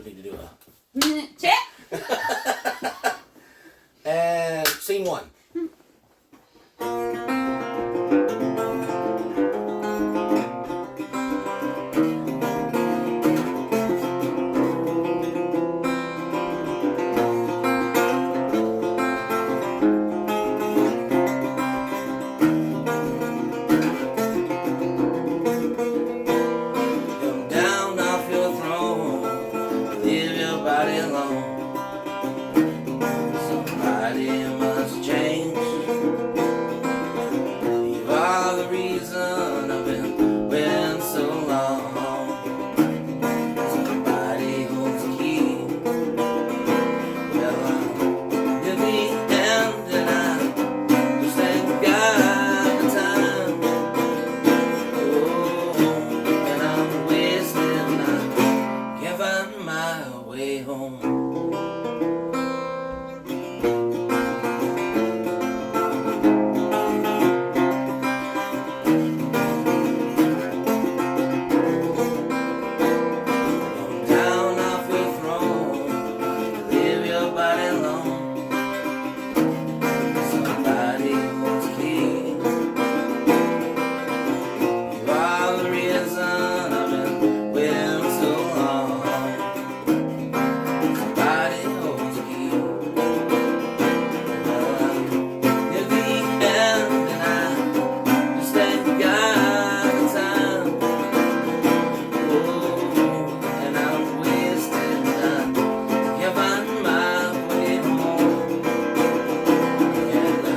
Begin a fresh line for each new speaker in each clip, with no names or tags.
we need to do
Check.
And scene one. Come down off your throne, leave your body alone. Somebody must change. You are the reason I've been waiting so long. Somebody holds the key. Well, I'm in the end, and I just ain't got the time. Oh, and I'm wasted, and I can't find my way home. Down off your throne, leave your body alone. Somebody holds the key. You are the reason I've been waiting so long. Somebody holds the key. Well, I'm in the end, and I just ain't got the time. Oh, and I'm wasted, and I can't find my way home. And I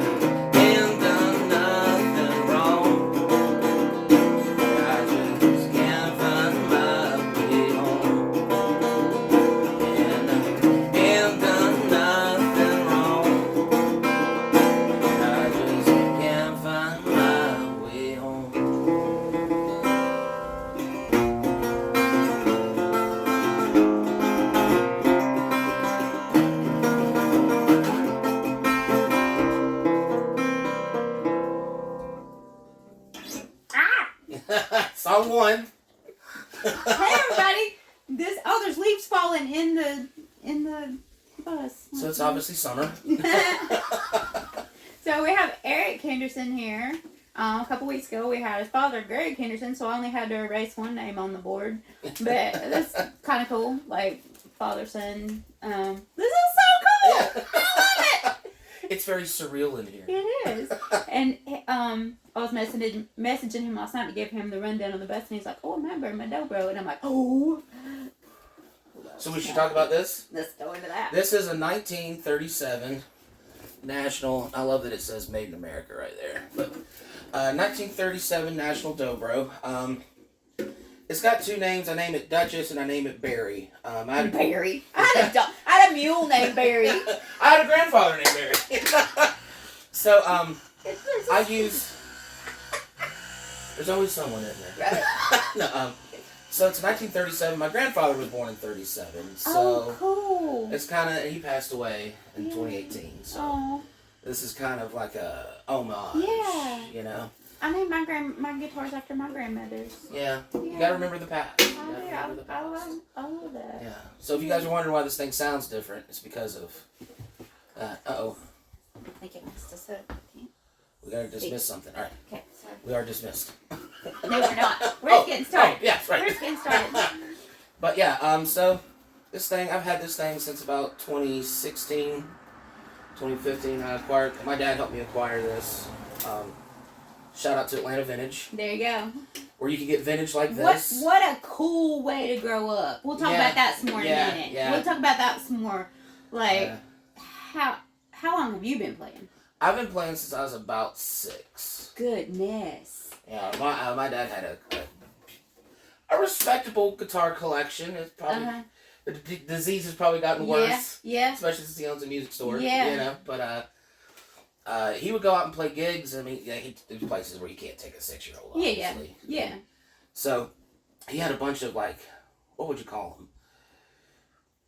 ain't done nothing wrong. I just can't find my way home. And I ain't done nothing wrong. I just can't find my way home.
Ah!
Song one.
Hey everybody! There's leaves falling in the bus.
So it's obviously summer.
So we have Eric Henderson here. A couple weeks ago we had his father, Greg Henderson, so I only had to erase one name on the board. But that's kind of cool. Like, father, son. This is so cool! I love it!
It's very surreal in here.
It is. And I was messaging him last night to give him the rundown on the bus, and he's like, "Oh, I remember my dobro," and I'm like, "Oh."
So we should talk about this.
Let's go into that.
This is a 1937 National. I love that it says "Made in America" right there. But 1937 National Dobro. It's got two names. I name it Duchess and I name it Barry.
Barry. I had a mule named Barry.
I had a grandfather named Barry. So I use. There's always someone in there.
Right.
No, so it's 1937. My grandfather was born in 37. So
Oh, cool.
it's kind of, he passed away in 2018. So
Oh,
this is kind of like a homage.
Yeah.
You know?
I named my guitars after my grandmother's.
Yeah. You
Yeah.
gotta remember the past. You
Oh,
gotta
yeah,
remember the past.
I love that.
Yeah. So if you guys are wondering why this thing sounds different, it's because of. Uh-oh.
I think it messed us up.
We gotta dismiss something. All right.
Okay, sorry.
We are dismissed.
No, we're not. We're just getting started.
Oh, yes, right.
We're just getting started.
But yeah, so this thing, I've had this thing since about 2016, 2015. I acquired, my dad helped me acquire this. Shout out to Atlanta Vintage,
There you go.
where you can get vintage like this.
What a cool way to grow up. We'll talk about that some more in a minute.
Yeah.
We'll talk about that some more. Like,
Yeah.
how long have you been playing?
I've been playing since I was about 6.
Goodness.
Yeah, my dad had a respectable guitar collection. It's probably the disease has probably gotten worse.
Yeah.
Especially since he owns a music store.
Yeah.
You know, but he would go out and play gigs. I mean, yeah, there's places where you can't take a 6-year-old. Obviously.
Yeah.
So he had a bunch of, like, what would you call them?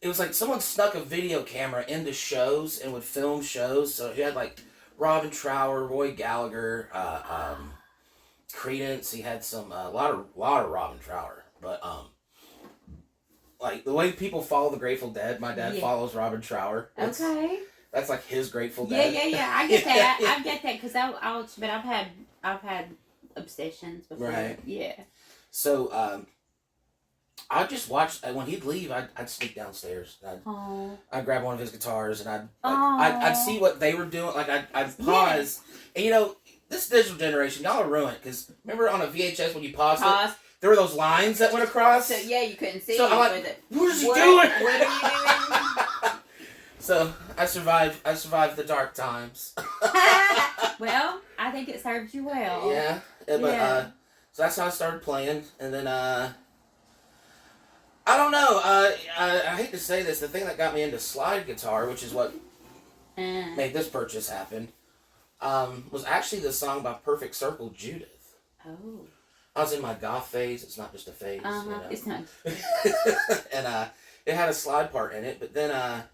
It was like someone snuck a video camera into shows and would film shows. So he had like Robin Trower, Roy Gallagher, Credence. He had some a lot of Robin Trower, but like the way people follow the Grateful Dead. My dad
Yeah.
follows Robin Trower.
Okay.
That's like his Grateful
Yeah,
Dead.
yeah. I get that. I get that because but I've had obsessions before.
Right.
Yeah.
So I'd just watch when he'd leave. I'd sneak downstairs. I'd grab one of his guitars and I'd see what they were doing. Like I'd pause, and you know this digital generation, y'all are ruined because remember on a VHS when you paused it, there were those lines that went across.
So yeah, you couldn't see.
So I'm like, what is he doing?
What are you doing?
So I survived the dark times.
Well, I think it served you well.
Yeah, but so that's how I started playing, and then I don't know. I hate to say this, the thing that got me into slide guitar, which is what made this purchase happen, was actually the song by Perfect Circle, Judith.
Oh.
I was in my goth phase. It's not just a phase. You know?
It's not.
And it had a slide part in it, but then I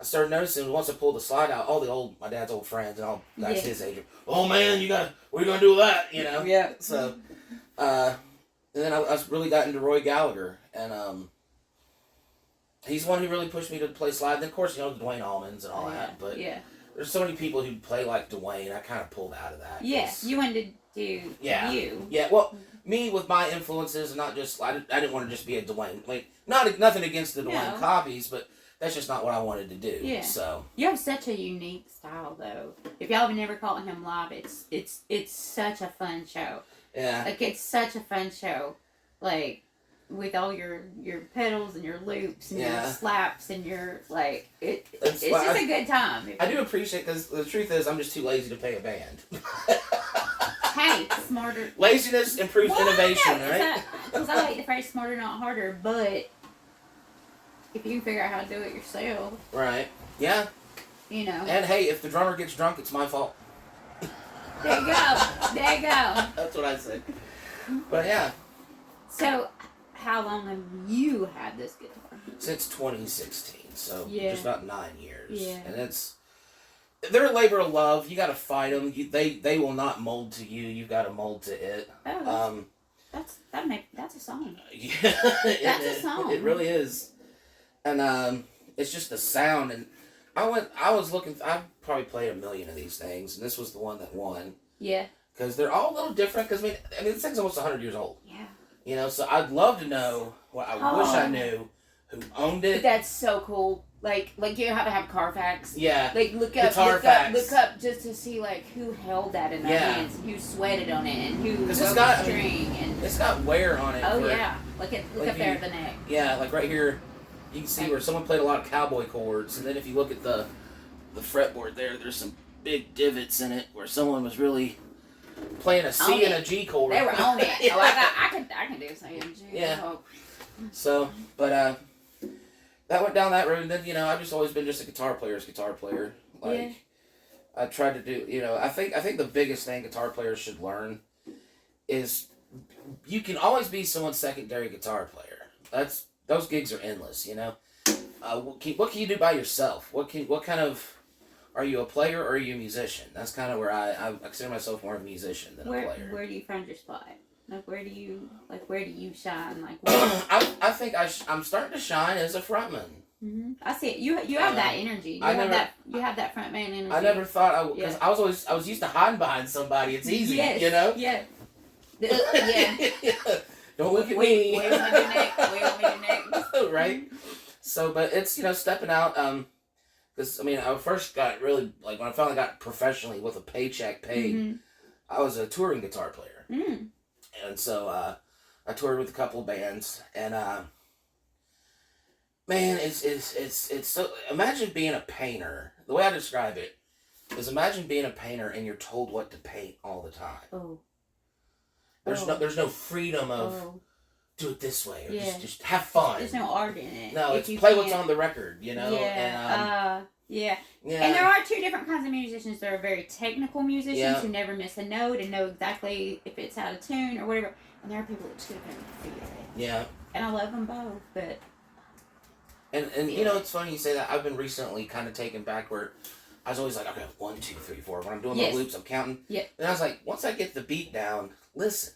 started noticing once I pulled the slide out, all my dad's old friends and all guys his age, oh man, what are you gonna do with that? You know?
Yeah.
So, and then I really got into Roy Gallagher, and he's the one who really pushed me to play slide. And of course, you know, Dwayne Allmans and all that, but there's so many people who play like Dwayne. I kind of pulled out of that.
Yeah, you wanted to do you.
Yeah, well, me with my influences, and not just I didn't want to just be a Dwayne. Like nothing against the Dwayne copies, but that's just not what I wanted to do.
Yeah.
So
you have such a unique style, though. If y'all have never caught him live, it's such a fun show.
Yeah.
Like it's such a fun show, like with all your pedals and your loops and your slaps and your like it's just a good time.
I do appreciate because the truth is I'm just too lazy to pay a band.
Hey, smarter.
Laziness improves innovation, right?
Because I like the phrase "smarter, not harder," but if you can figure out how to do it yourself,
right? Yeah.
You know.
And hey, if the drummer gets drunk, it's my fault.
There you go. There you go.
That's what I said. But yeah.
So, how long have you had this guitar?
Since 2016, so just about 9 years.
Yeah.
And they're a labor of love. You got to fight them. They will not mold to you. You got to mold to it.
Oh, that's a song.
Yeah,
that's a song.
It really is. And it's just the sound. And I was looking. I probably played a million of these things, and this was the one that won.
Yeah.
Because they're all a little different. Because I mean, this thing's almost 100 years old.
Yeah.
You know, so I'd love to know. Well, I wish I knew who owned it.
But that's so cool. Like you have to have Carfax.
Yeah.
Like look up just to see like who held that in their hands, and who sweated on it, and who broke the string, and
it's got wear on it.
Oh yeah. Look up there at the neck.
Yeah, like right here, you can see where someone played a lot of cowboy chords, and then if you look at the fretboard there's some big divots in it where someone was really playing a C and a G chord.
They were on it. Oh, I can do C and G.
Yeah. So, but that went down that road, and then I've just always been just a guitar player. Like I tried to do, I think the biggest thing guitar players should learn is you can always be someone's secondary guitar player. Those gigs are endless. What can you do by yourself? What kind of are you a player or are you a musician? That's kind of where I consider myself more of a musician than a player. Where do
you find your spot? Where do you shine?
I think I'm starting to shine as a frontman.
Mm-hmm. I see it. You have that energy. You have that front man energy.
I never thought because I was used to hiding behind somebody. It's easy,
Yeah.
Yeah. Don't look at me.
Wait on me next.
Right. So, but it's stepping out. Because I first got really when I finally got professionally with a paycheck paid. Mm-hmm. I was a touring guitar player. Mm. And so I toured with a couple of bands, and man, it's so. Imagine being a painter. The way I describe it is, imagine being a painter and you're told what to paint all the time. Oh. There's no freedom of do it this way or just have fun.
There's no art in it.
No, it's play what's on the record.
Yeah. And, Yeah. And there are two different kinds of musicians. There are very technical musicians who never miss a note and know exactly if it's out of tune or whatever. And there are people that just get up there and feel it. Yeah. And I love them both, but...
And it's funny you say that. I've been recently kind of taken back where I was always like, okay, 1, 2, 3, 4. When I'm doing my loops, I'm counting. Yeah. And I was like, once I get the beat down, listen.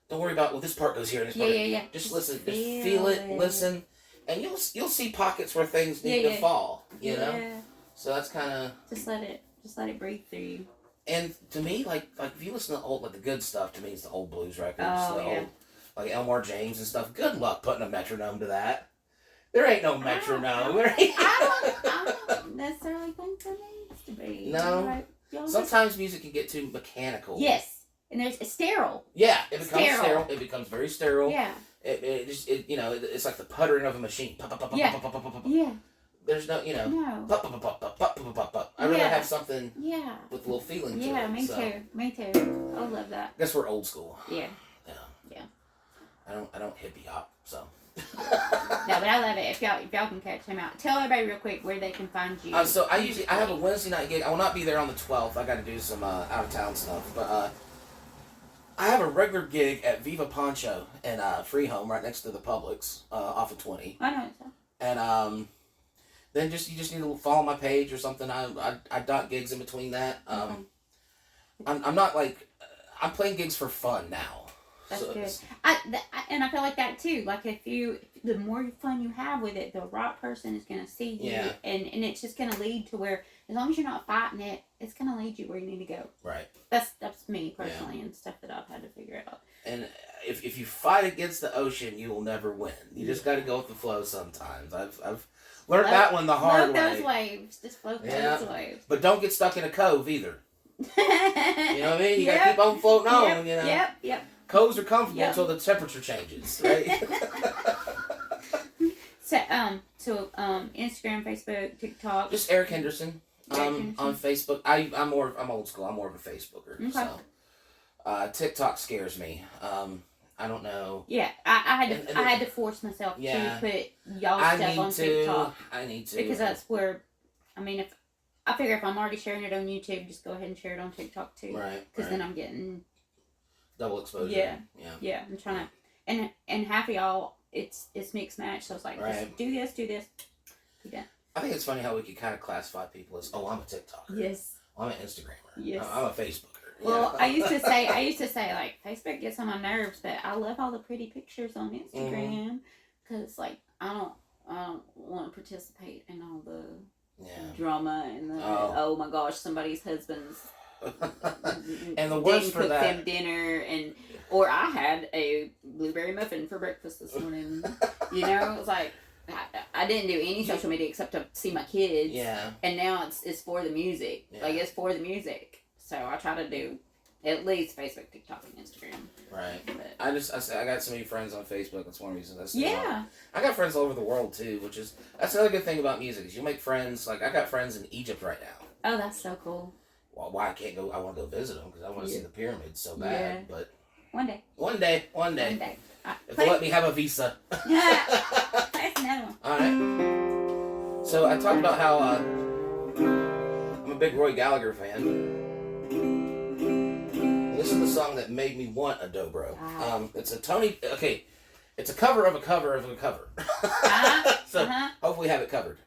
don't worry about, well, this part goes here and this part.
Yeah.
Just listen. Just feel it. Listen. And you'll see pockets where things need to fall, you know? So that's kind of... Just let
it breathe through you.
And to me, like if you listen to old, like the good stuff, to me it's the old blues records.
Oh,
old, like Elmore James and stuff. Good luck putting a metronome to that. There ain't no metronome.
I don't necessarily think there needs to be.
No. Sometimes music can get too mechanical.
Yes. And it's sterile.
Yeah, it becomes sterile. It becomes very sterile.
Yeah.
It's like the puttering of a machine.
Yeah.
There's no,
No.
I'd rather have something with a little feeling to it.
Yeah, me too. I love that.
I guess we're old school.
Yeah.
I don't hippie hop, so.
No, but I love it. If y'all can catch him out, tell everybody real quick where they can find you.
So I have a Wednesday night gig. I will not be there on the 12th. I got to do some out of town stuff, but I have a regular gig at Viva Poncho in Freehome, right next to the Publix, off of 20.
I know so.
And then you just need to follow my page or something. I dot gigs in between that. I'm not like, I'm playing gigs for fun now.
That's good. And I feel like that too. Like the more fun you have with it, the right person is going to see you. Yeah. And it's just going to lead to where, as long as you're not fighting it, it's going to lead you where you need to go. Right. That's me personally and stuff that I've had to figure out.
And if you fight against the ocean, you will never win. You just got to go with the flow sometimes. I've learned that one the hard way.
Float those waves. Just float those waves.
But don't get stuck in a cove either. You know what I mean? You got to keep on floating on, you know?
Yep.
Coves are comfortable until the temperature changes, right?
So Instagram, Facebook, TikTok.
Just Eric Henderson. On Facebook. I'm old school. I'm more of a Facebooker. Okay. So TikTok scares me. I don't know.
Yeah, I had to force myself to put y'all stuff on TikTok.
I need to
because that's where, I mean, if I'm already sharing it on YouTube, just go ahead and share it on TikTok too. Right. Because then I'm getting
double exposure.
Yeah. I'm trying to, and half of y'all, it's mixed match. So it's like, just do this. Do that.
I think it's funny how we could kind of classify people as, I'm a TikToker.
Yes.
I'm an Instagrammer.
Yes.
I'm a Facebooker.
Well, I used to say like Facebook gets on my nerves, but I love all the pretty pictures on Instagram because like I don't want to participate in all the drama and the oh my gosh, somebody's husband's
and the worst for that,
them dinner or I had a blueberry muffin for breakfast this morning. You know, it was like I didn't do any social media except to see my kids. Yeah. And now it's for the music. Yeah. Like it's for the music. So I try to do at least Facebook, TikTok, and Instagram.
Right. But I got so many friends on Facebook. That's one reason that's I got friends all over the world too, that's another good thing about music is you make friends. Like I got friends in Egypt right now.
Oh, that's so cool.
Well, why I can't go? I want to go visit them because I want to see the pyramids so bad. But
one day.
If they let me have a visa.
That's another one.
All right. So I talked about how I'm a big Roy Gallagher fan. This is the song that made me want a dobro. It's a Tony. Okay, it's a cover of a cover of a cover. So hopefully have it covered.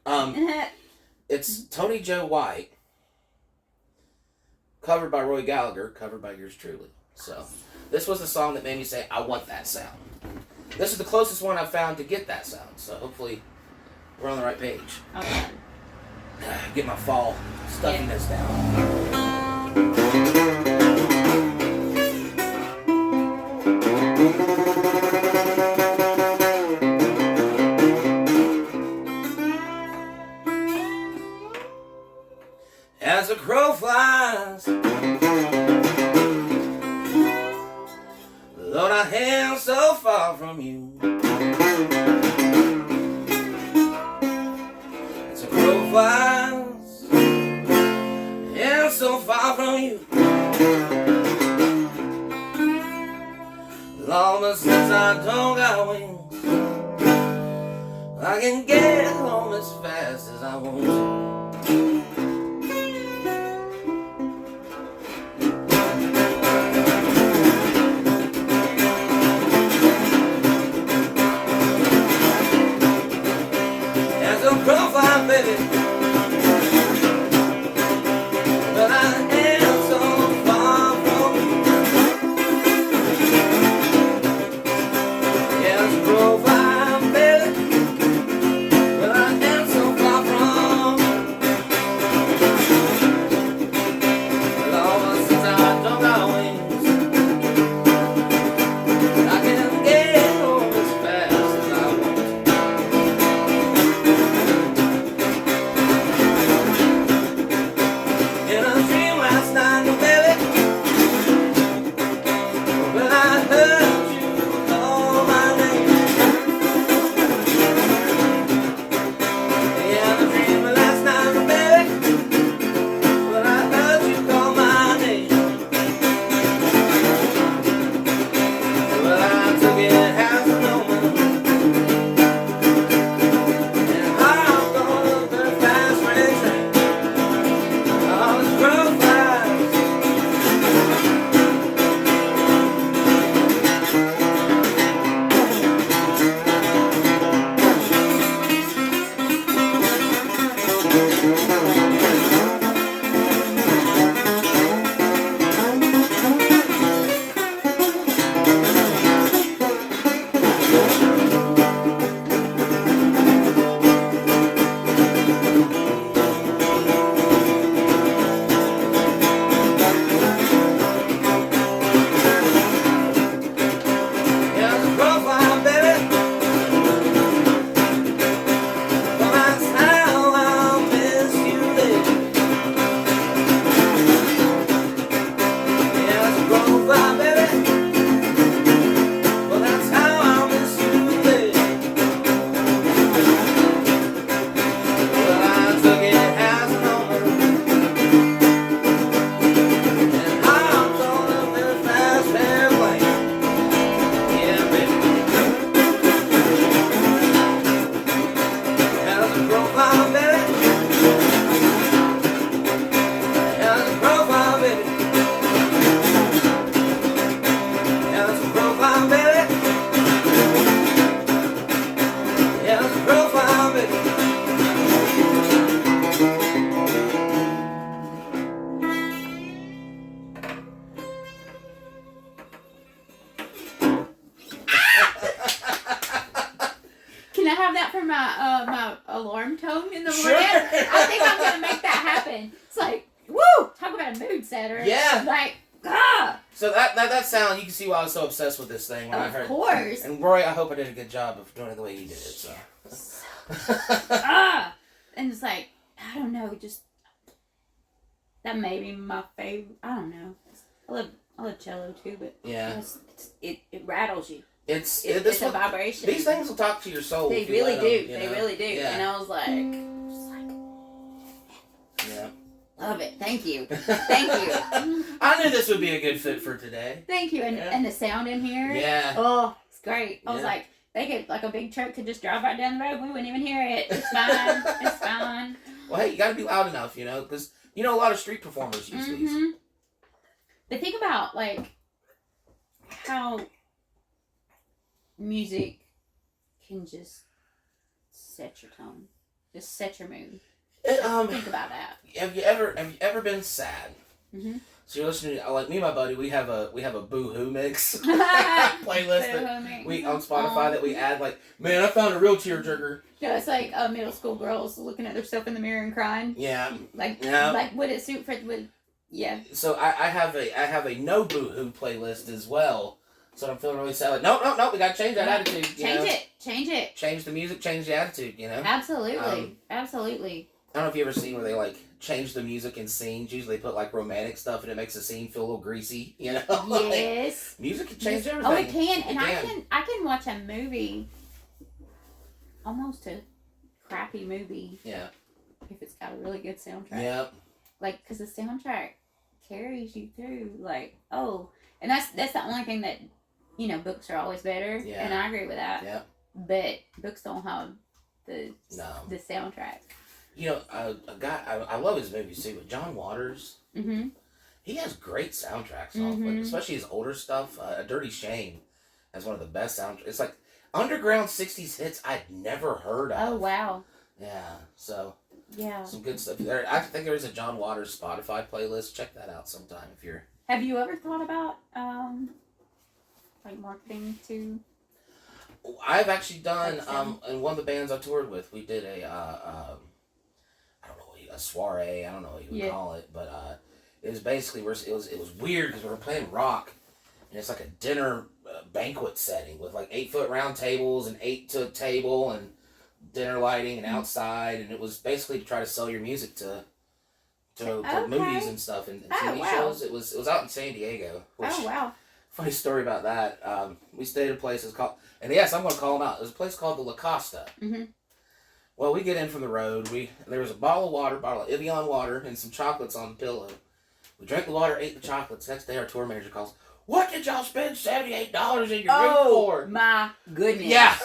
It's Tony Joe White, covered by Roy Gallagher, covered by yours truly. So this was the song that made me say, I want that sound. This is the closest one I've found to get that sound. So hopefully we're on the right page.
Okay.
Get my fall stuffiness down. As a crow flies, Lord, I am so far from you. As a crow flies, am so far from you. Long since I don't got wings, I can get home as fast as I want to. Profile, baby, but I am so far from you.
that for my alarm tone in the
Sure.
morning. I think I'm gonna make that happen. It's like, woo! Talk about a mood setter.
Yeah.
Like, ah.
So that sound, you can see why I was so obsessed with this thing when I heard.
Of course.
And Roy, I hope I did a good job of doing it the way you did it. So.
And it's like, I don't know, just that may be my favorite. I don't know. I love cello too, but
yeah,
it rattles you.
It's
a vibration.
These things will talk to your soul.
They really do.
Them,
they really do.
Yeah.
And I was like,
yeah.
Love it. Thank you. Thank you.
I knew this would be a good fit for today.
Thank you. And the sound in here.
Yeah.
Oh, it's great. I was like, they could, like a big truck could just drive right down the road. We wouldn't even hear it. It's fine. It's fine.
Well, hey, you got to be loud enough, because a lot of street performers use these.
But think about like how music can just set your tone, just set your mood. Think about that.
Have you ever been sad?
Mm-hmm.
So you're listening to, like me and my buddy, we have a Boo-Hoo mix playlist that we on Spotify that we add. Like, man, I found a real tearjerker.
No, it's like middle school girls looking at themselves in the mirror and crying.
Yeah.
Like would it suit for yeah.
So I have a no Boo-Hoo playlist as well. So I'm feeling really sad. Like, no, we gotta change that attitude.
Change it.
Change the music, change the attitude.
Absolutely, absolutely.
I don't know if you ever seen where they like change the music in scenes. Usually they put like romantic stuff and it makes the scene feel a little greasy.
Yes.
Like, music can change everything.
Oh, it can, and I can watch a movie, almost a crappy movie.
Yeah.
If it's got a really good soundtrack.
Yep.
Like, because the soundtrack carries you through. Like, and that's the only thing that, books are always better.
Yeah.
And I agree with that.
Yep.
But books don't have the soundtrack.
A guy, I love his movies too, but John Waters, he has great soundtracks, especially his older stuff. A Dirty Shame has one of the best soundtracks. It's like underground 60s hits I'd never heard of.
Oh, wow.
Yeah, so
yeah,
some good stuff there. I think there is a John Waters Spotify playlist. Check that out sometime if you're...
Have you ever thought about, like marketing to...
I've actually done, in one of the bands I toured with, we did a soiree, I don't know what you would call it, but it was basically, it was weird because we were playing rock, and it's like a dinner banquet setting with like 8-foot round tables and 8 to a table and dinner lighting and outside, and it was basically to try to sell your music to movies and stuff and TV shows. It was out in San Diego. Funny story about that. We stayed at a place called, and yes, I'm going to call them out. There's a place called the La Costa. Mm-hmm. Well, we get in from the road. There was a bottle of Evian water and some chocolates on the pillow. We drank the water, ate the chocolates. Next day, our tour manager calls, "What did y'all spend $78 in your room for?"
Oh, my goodness.
Yeah.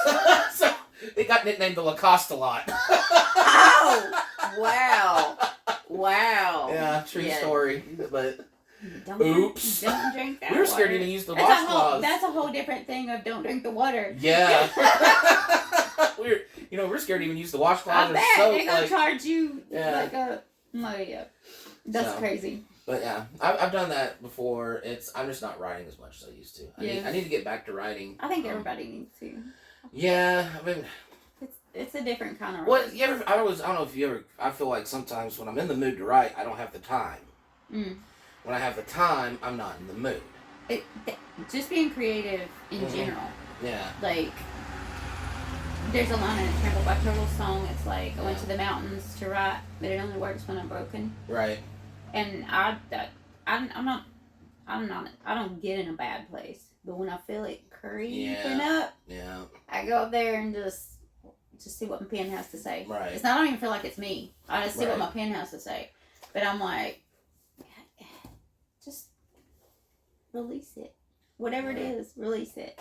So they got nicknamed the La Costa lot.
Oh, wow. Wow.
Yeah, true story. But
oops. Don't drink that
we were scared to even use the washcloths.
That's a whole different thing of don't drink the water.
Yeah. We're scared to even use the washcloths.
I bet they're gonna charge you like a That's crazy.
But yeah, I've done that before. I'm just not writing as much as I used to. I need to get back to writing.
I think everybody needs to.
Yeah, I mean,
it's a different kind of.
What you ever? I don't know if you ever. I feel like sometimes when I'm in the mood to write, I don't have the time. When I have the time, I'm not in the mood.
Just being creative in general.
Yeah.
Like, there's a line in a Trampled by Turtles song. It's like, I went to the mountains to write, but it only works when I'm broken.
Right.
And I don't get in a bad place. But when I feel it creeping up, I go up there and just see what my pen has to say.
Right.
I don't even feel like it's me. I just see what my pen has to say. But I'm like, just release it. Whatever it is, release it.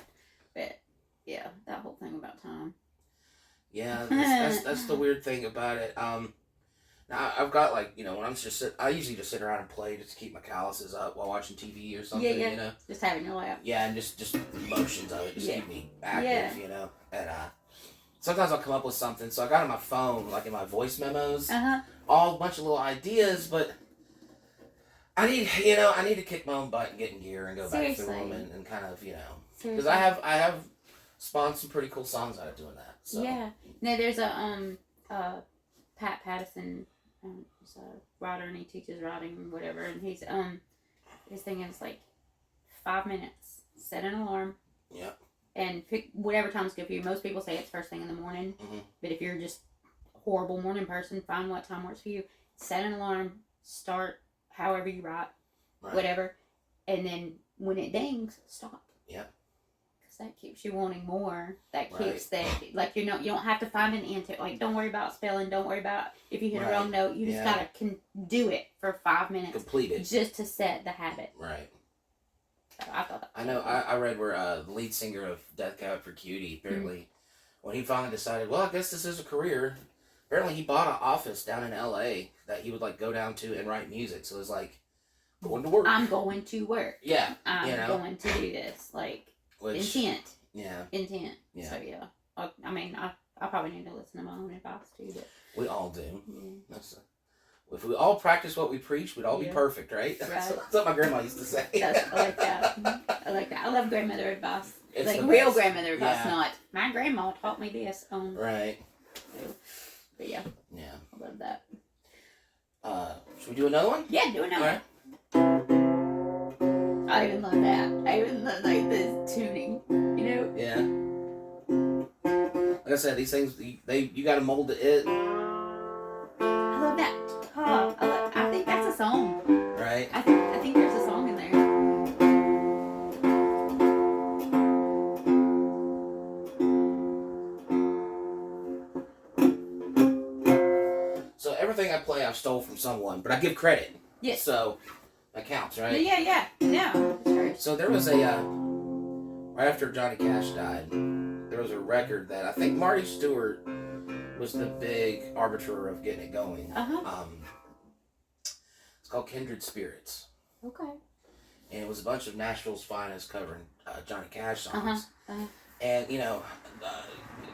But yeah, that whole thing about time.
Yeah, that's the weird thing about it. Now I've got when I'm I usually just sit around and play just to keep my calluses up while watching TV or something.
Yeah. Just having your lap.
Yeah, and just motions of it just keep me active. And sometimes I'll come up with something. So I got on my phone, like in my voice memos, all a bunch of little ideas, but I need to kick my own butt and get in gear and go back through them and kind of because I have spawned some pretty cool songs out of doing that. So.
Yeah. No, there's a Pat Pattison, he's a writer and he teaches writing, whatever, and he's his thing is like 5 minutes, set an alarm.
Yep.
And pick whatever time's good for you. Most people say it's first thing in the morning, but if you're just a horrible morning person, find what time works for you. Set an alarm, start however you write, whatever, and then when it dings, stop.
Yep.
Because that keeps you wanting more. That keeps that, like, you don't have to find an end to it. Like, don't worry about spelling. Don't worry about if you hit a wrong note. You just gotta do it for 5 minutes.
Complete it.
Just to set the habit.
Right.
So I thought that.
I know. I read where the lead singer of Death Cab for Cutie, apparently, when he finally decided, well, I guess this is a career. Apparently, he bought an office down in L.A. that he would like go down to and write music. So it was like going to work.
I'm going to work.
Yeah.
I'm going to do this. Like intent.
Yeah.
Intent.
Yeah.
So yeah. I mean, I probably need to listen to my own advice too. But
we all do.
Yeah.
If we all practice what we preach, we'd all be perfect, right?
Right.
That's what my grandma used to say.
I like that. I like that. I love grandmother advice.
It's
like
the
real
best.
grandmother advice, not my grandma taught me this.
Right.
But yeah.
Yeah.
I love that.
Should we do another one?
Yeah, do another one. I even love that. I even love like the tuning. You know?
Yeah. Like I said, these things you got to mold to it.
I love that. Oh, I think that's a song.
Right.
I think there's a song in there.
So everything I play, I've stole from someone, but I give credit.
Yes.
So that counts, right?
Yeah.
So there was a right after Johnny Cash died, there was a record that I think Marty Stewart was the big arbiter of getting it going. It's called Kindred Spirits.
Okay.
And it was a bunch of Nashville's finest covering Johnny Cash songs. And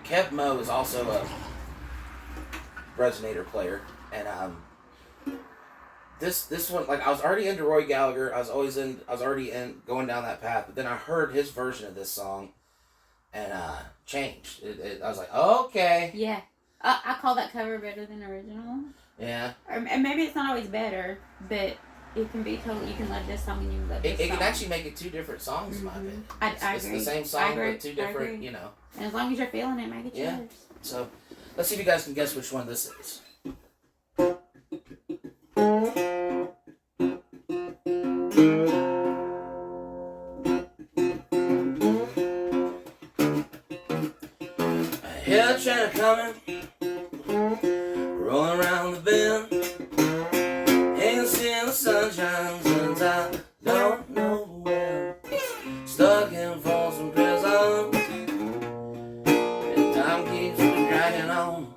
Kev Moe is also a resonator player, and this one, like, I was already into Roy Gallagher. I was already going down that path, but then I heard his version of this song, and changed. I was like, okay.
Yeah. I call that cover better than original.
Yeah.
And maybe it's not always better, but it can be totally. You can love this song and you can love this song.
It can actually make it two different songs, in my opinion.
I
It's
agree.
the same song, but two different,
And as long as you're feeling it, make it yours.
So, let's see if you guys can guess which one this is. I hear a train coming, rolling around the bend. Ain't seeing the sunshine since I don't know when. Stuck in Folsom Prison, and time keeps dragging on.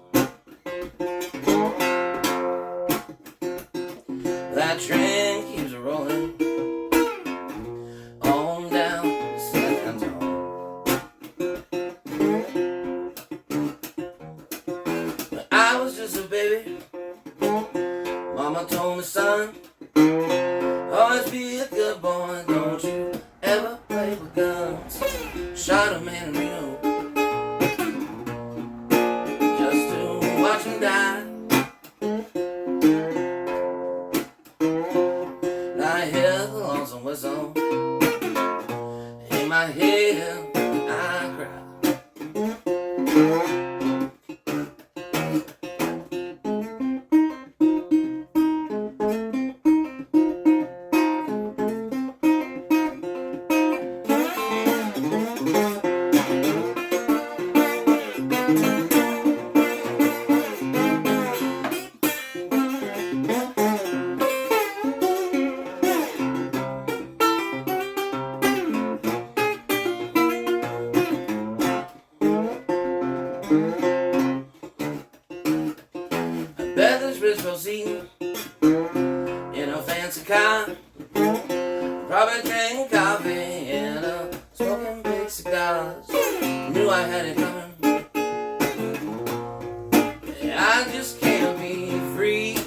That train keeps rolling on down San Antonio. When I was just a baby, Mama told me, son, always be a good boy, don't you ever play with guns. Shot a man in Reno just to watch him die. Now I hear the lonesome whistle in my head, I cry. Seating in a fancy car, probably drinking coffee and smoking big cigars. Knew I had it coming. I just can't be free.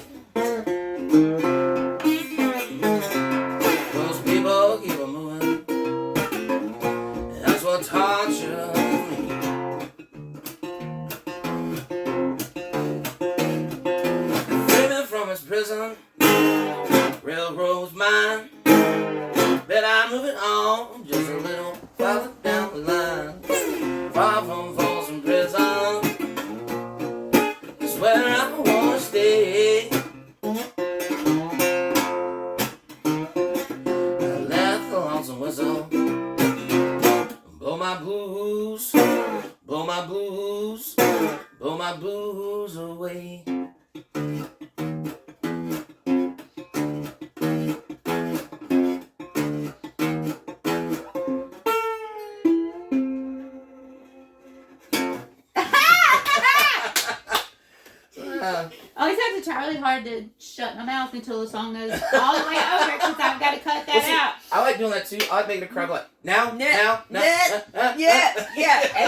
Those people keep on moving. That's what's hard. watching me. Free me from his prison, railroad's mine. Bet I'm moving on just a little farther down the line. Far from Folsom Prison, it's where I wanna stay. I left the lonesome whistle, blow my blues, blow my blues, blow my blues away.
I always have to try really hard to shut my mouth until the song goes all the way over because I've got to cut that out.
I like doing that too. I like making a crowd like now.
Yeah, and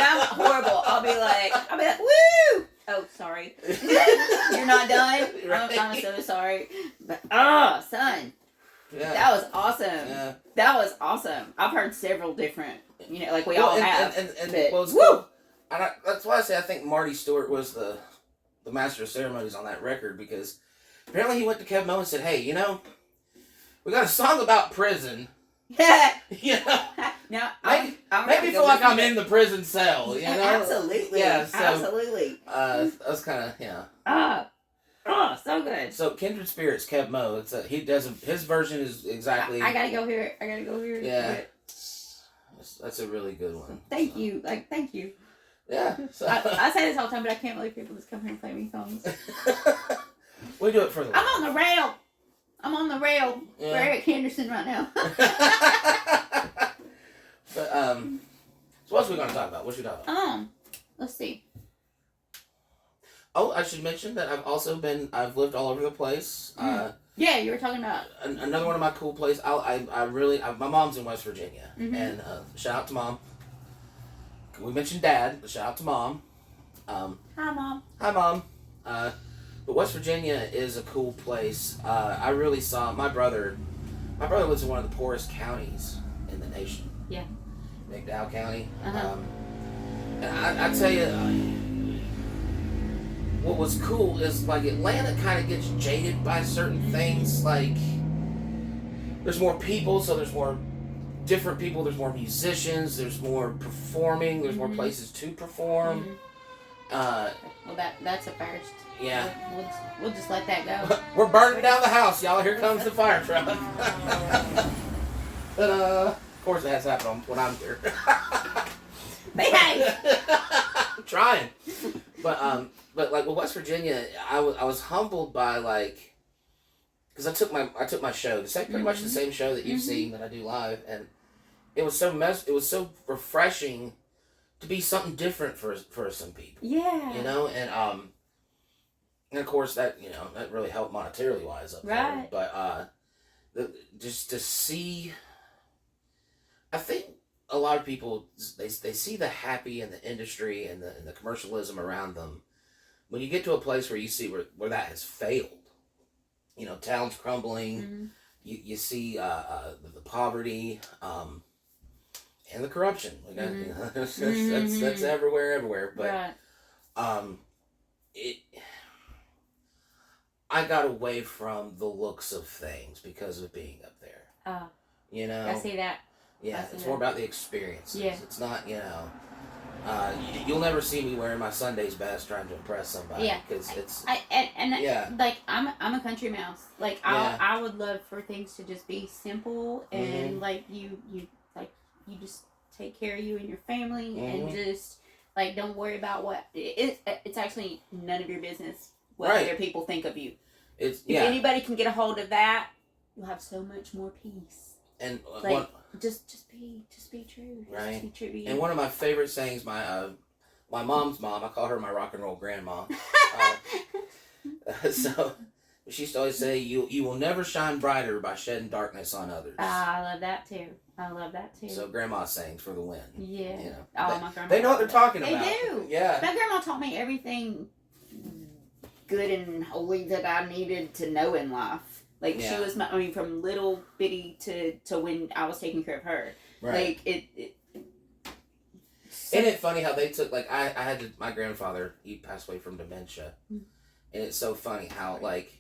I'm horrible. I'll be like, woo! Oh, sorry. You're not done?
Right.
I'm so sorry. But, oh, son.
Yeah.
That was awesome.
Yeah.
That was awesome. I've heard several different, like we
Well,
all have.
And
but,
well, it's
woo!
cool. That's why I say I think Marty Stewart was the master of ceremonies on that record, because apparently he went to Kev Mo and said, hey, we got a song about prison.
Now,
Maybe feel like I'm in the prison cell,
Absolutely.
Yeah, so,
absolutely.
That's kind of,
So good.
So Kindred Spirits, Kev Mo, his version is exactly.
I gotta go hear it.
Yeah. That's a really good one.
Thank you. Thank you.
Yeah. So.
I say this all the time, but I can't believe people just come here and play me songs.
We do it for the.
I'm on the rail.
Yeah.
We're at Henderson right now.
But so what else are we gonna talk about? What should we talk about?
Let's see.
Oh, I should mention that I've lived all over the place.
Yeah, you were talking about
Another one of my cool places. My mom's in West Virginia, and shout out to Mom. We mentioned Dad, but shout out to Mom.
Hi, Mom.
Hi, Mom. But West Virginia is a cool place. I really saw my brother. My brother lives in one of the poorest counties in the nation.
Yeah.
McDowell County.
Uh-huh.
And I tell you, what was cool is like Atlanta kind of gets jaded by certain things. Like there's more people, so there's more different people. There's more musicians. There's more performing. There's more places to perform.
Well, that's a first.
Yeah.
We'll just let that go.
We're burning down the house, y'all. Here comes the fire truck. But of course, it has to happen when I'm here.
Behave.
I'm trying. But like with West Virginia, I was humbled by like, because I took my show, pretty much the same show that you've seen that I do live, and it was so refreshing to be something different for some people.
Yeah.
And of course that that really helped monetarily wise up
Right.
there. But just to see, I think a lot of people they see the happy in the industry and the commercialism around them. When you get to a place where you see where that has failed, towns crumbling, you see the poverty, and the corruption. That's everywhere. But
right.
I got away from the looks of things because of being up there.
Oh.
I
see that.
Yeah, it's more about the experiences.
Yeah.
It's not, you'll never see me wearing my Sunday's best trying to impress somebody.
Yeah.
Because it's...
Like, I'm a country mouse. Like, I would love for things to just be simple and, like, you just take care of you and your family and just, like, don't worry about what... It's actually none of your business what other people think of you. If anybody can get a hold of that, you'll have so much more peace.
And
just be true.
Right.
Just be true to you.
And one of my favorite sayings, my mom's mom, I call her my rock and roll grandma. So she used to always say, "You will never shine brighter by shedding darkness on others."
I love that too.
So grandma's sayings for the win.
Yeah.
My grandma. They know what they're talking about.
They do.
Yeah.
My grandma taught me everything
Good and holy that I needed to know in life. Like she was from little bitty to when I was taking care of her.
Right.
Like
Isn't it funny how they took, like, I had to, my grandfather, he passed away from dementia.
Mm.
And it's so funny how, like,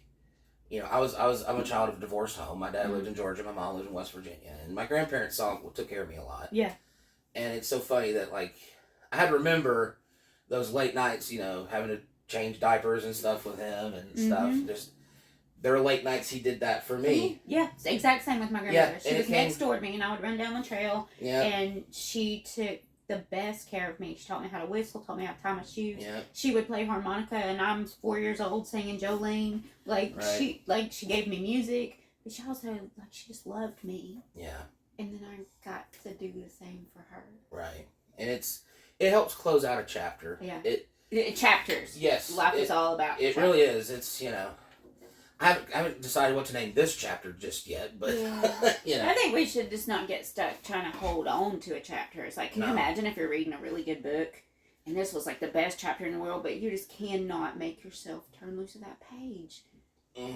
you know, I'm a child of a divorced home. My dad lived in Georgia, my mom lived in West Virginia. And my grandparents took care of me a lot.
Yeah.
And it's so funny that, like, I had to remember those late nights, you know, having to change diapers and stuff with him and stuff. Just, there were late nights he did that for me.
Yeah, it's the exact same with my grandmother. She was next door to me, and I would run down the trail, and she took the best care of me. She taught me how to whistle, taught me how to tie my shoes.
Yeah.
She would play harmonica, and I'm 4 years old singing Jolene. Like, she gave me music, but she also, like, she just loved me. Yeah. And then I got to do the same for her.
Right. And it helps close out a chapter.
Yeah. Chapters.
Yes.
Life is all about
it
chapters.
Really is. It's, you know, I haven't decided what to name this chapter just yet, but, you know.
I think we should just not get stuck trying to hold on to a chapter. It's like, can you imagine if you're reading a really good book, and this was like the best chapter in the world, but you just cannot make yourself turn loose of that page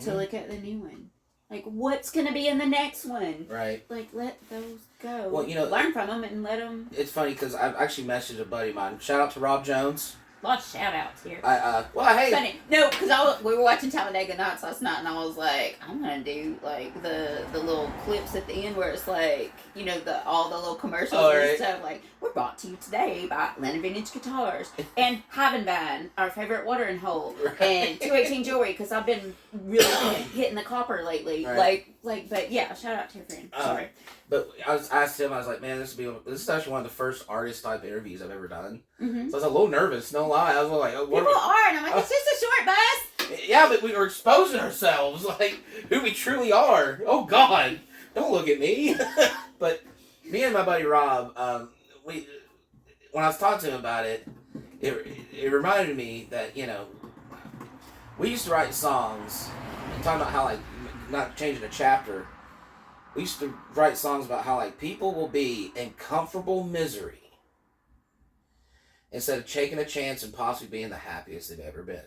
to look at the new one. Like, what's going to be in the next one? Right. Like, let those go. Well, you know, learn from them and let them.
It's funny because I've actually messaged a buddy of mine. Shout out to Rob Jones.
Lots of shout outs here.
Well, hey.
Funny. No, because we were watching Talladega Nights last night, and I was like, I'm going to do, like, the little clips at the end where it's like, you know, all the little commercials and stuff. Like, we're brought to you today by Leonard Vintage Guitars and Havenvine, our favorite watering hole, and 218 Jewelry, because I've been really hitting the copper lately. Right. Like, but yeah, shout out to your friend. Sorry.
But I asked him, I was like, man, this is actually one of the first artist type interviews I've ever done. Mm-hmm. So I was a little nervous, no lie. I was like, oh,
people are, and I'm like, it's just a short bus.
Yeah, but we were exposing ourselves, like, who we truly are. Oh, God. Don't look at me. But me and my buddy Rob, when I was talking to him about it, it reminded me that, you know, we used to write songs and talking about how, like, not changing a chapter. We used to write songs about how, like, people will be in comfortable misery instead of taking a chance and possibly being the happiest they've ever been.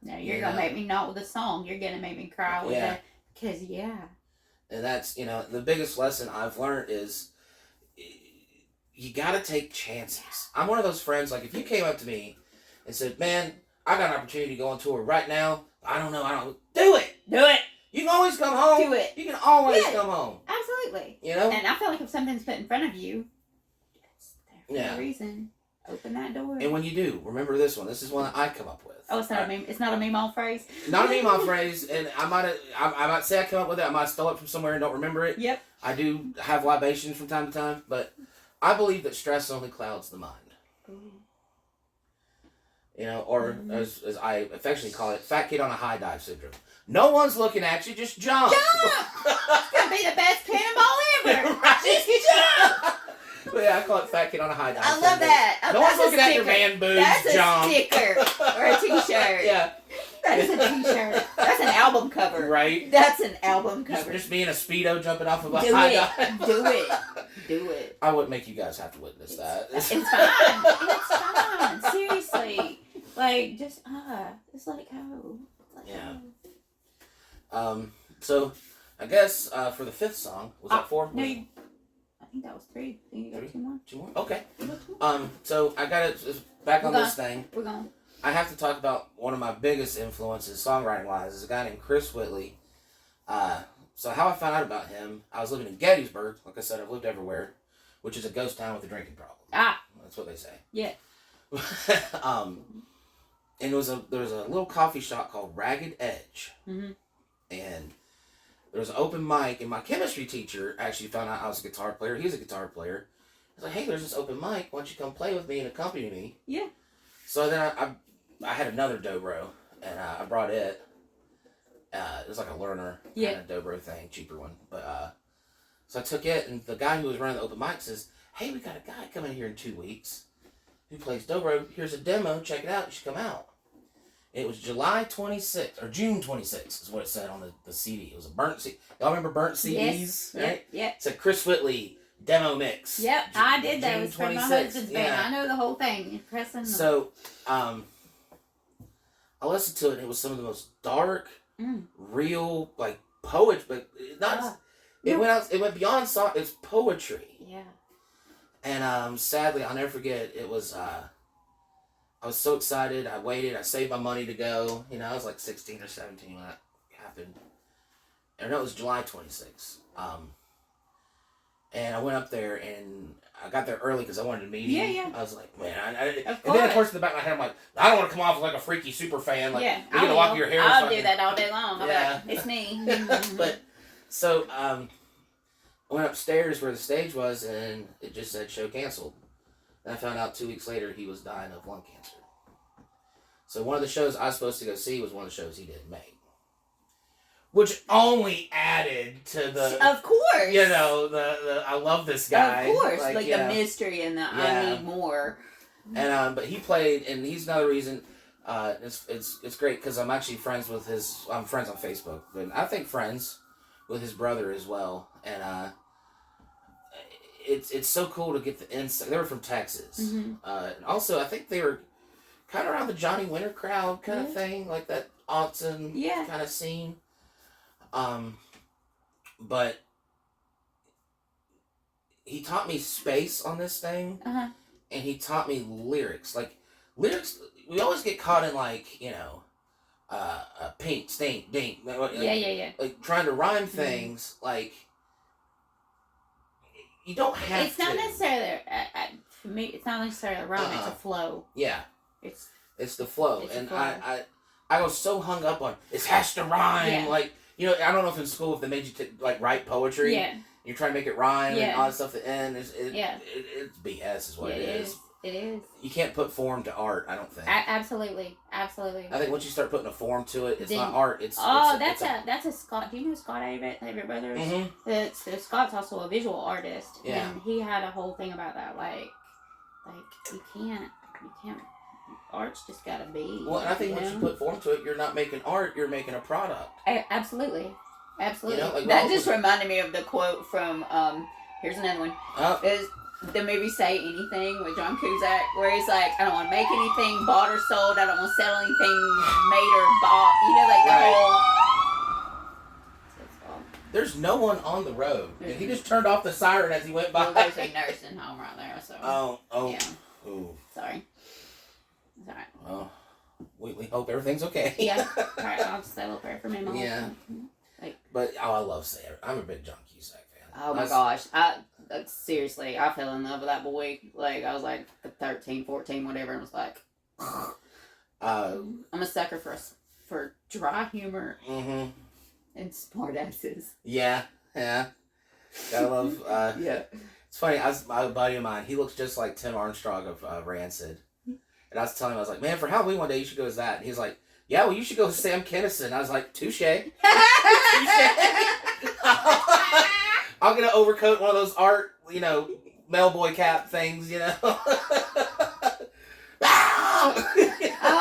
No, you're going to make me not with a song. You're going to make me cry with it. Because,
And that's, you know, the biggest lesson I've learned is you got to take chances. I'm one of those friends, like, if you came up to me and said, man, I got an opportunity to go on tour right now. I don't know. Do it.
Do it.
You can always come home.
Do it.
You can always come home.
Absolutely.
You know?
And I feel like if something's put in front of you, it's there for a reason. Open that door.
And when you do, remember this one. This is one that I come up with.
Oh, it's not a meme. It's not a meme phrase.
Not a meme phrase, and I might say I came up with it. I might have stole it from somewhere and don't remember it. Yep. I do have libations from time to time, but I believe that stress only clouds the mind. Ooh. You know, or as I affectionately call it, fat kid on a high dive syndrome. No one's looking at you, just jump.
Jump! It's going to be the best cannonball ever.
Right?
Just jump!
But yeah, I call it fat kid on a high dive syndrome.
I love that.
No one's looking at your man boobs,
That's
jump.
That's a sticker or a t-shirt.
Yeah.
That is a t-shirt. That's an album cover.
Right?
That's an album cover.
Just being a Speedo jumping off of a high dive.
Do it. Do it.
I wouldn't make you guys have to witness that.
It's fine. It's fine. Seriously. Like, just let it go.
So, I guess for the fifth song, was that four?
No, I think that was three. I think you got two more.
Two more? Okay. So I got it back on this thing.
We're going.
I have to talk about one of my biggest influences, songwriting-wise, is a guy named Chris Whitley. So how I found out about him, I was living in Gettysburg. Like I said, I've lived everywhere, which is a ghost town with a drinking problem. That's what they say. Yeah. And there was a little coffee shop called Ragged Edge. Mm-hmm. And there was an open mic, and my chemistry teacher actually found out I was a guitar player. He's a guitar player. I was like, hey, there's this open mic. Why don't you come play with me and accompany me? Yeah. So then I had another dobro, and I brought it. It was like a learner kind of dobro thing, cheaper one. But so I took it, and the guy who was running the open mic says, hey, we got a guy coming here in 2 weeks who plays dobro. Here's a demo. Check it out. You should come out. It was July 26th, or June 26th is what it said on the CD. It was a burnt CD. Y'all remember burnt CDs?
Yes.
Right?
Yep.
It said Chris Whitley demo mix.
Yep, I did those for my husband's band. I know the whole thing. Pressing.
So, I listened to it, and it was some of the most dark, real, like, poetry, but not. It went beyond song. It's poetry. Yeah. And sadly, I'll never forget. It was I was so excited. I waited. I saved my money to go. You know, I was like 16 or 17 when that happened. And no, it was July 26th. And I went up there and I got there early because I wanted to meet him.
Yeah.
I was like, man.
Of
and then, of course, in the back of my head, I'm like, I don't want to come off like a freaky super fan. Like,
yeah,
you're going to lock your hair.
I'll do that all day long. I'll
Yeah.
be like, it's me.
But, so, I went upstairs where the stage was, and it just said show canceled. And I found out 2 weeks later he was dying of lung cancer. So one of the shows I was supposed to go see was one of the shows he didn't make. Which only added to the...
Of course.
You know, the I love this guy.
Of course. Like
yeah.
the mystery and the
Yeah.
I need more.
And but he played, and he's another reason. It's great because I'm actually friends with his. I'm friends on Facebook, but I think friends with his brother as well. And it's so cool to get the insight. They were from Texas.
Mm-hmm.
And also, I think they were kind of around the Johnny Winter crowd kind of thing, like that Autzen kind of scene. But he taught me space on this thing, and he taught me lyrics. Like lyrics, we always get caught in like paint, stink, dink. Like,
Yeah.
Like trying to rhyme things. Like you don't have.
It's not necessarily for me. It's not necessarily a rhyme. It's a flow.
Yeah. It's the flow,
It's
and
the flow.
I was so hung up on it has to rhyme.
Yeah.
Like I don't know if in school if they made you write poetry.
Yeah.
You're trying to make it rhyme
Yeah.
and all that stuff at the end. It's BS is what
Yeah,
it is.
It is.
You can't put form to art, I don't think.
Absolutely.
I think once you start putting a form to it, it's
Then-
not art. It's
that's a Scott. Do you know Scott Avett Brothers?
Mm-hmm.
Scott's also a visual artist,
Yeah.
and he had a whole thing about that. Like you can't. Art's just gotta be.
Well, and I think once you put form to it, you're not making art. You're making a product.
Absolutely.
You know, like,
That just reminded me of the quote from here's another one. Is the movie Say Anything with John Cusack, where he's like, I don't want to make anything bought or sold. I don't want to sell anything made or bought. You know, like the whole.
There's no one on the road. Mm-hmm. He just turned off the siren as he went by.
Well, there's a nursing home right there, so.
Oh.
Yeah.
Ooh.
Sorry. It's alright.
Well, we hope everything's okay.
Yeah. Alright, I'll just say a little prayer for me.
Yeah. But I love Say. I'm a big John Cusack fan.
Oh my gosh. Seriously, I fell in love with that boy. Like, I was like 13, 14, whatever, and was like, I'm a sucker for dry humor and smart asses.
Yeah. Gotta love,
yeah.
It's funny, my buddy of mine, he looks just like Tim Armstrong of Rancid. And I was telling him, I was like, man, for Halloween one day you should go as that. And he's like, yeah, well, you should go with Sam Kinison. I was like, touche. I'll get an overcoat, one of those art, Melboy cap things,
Oh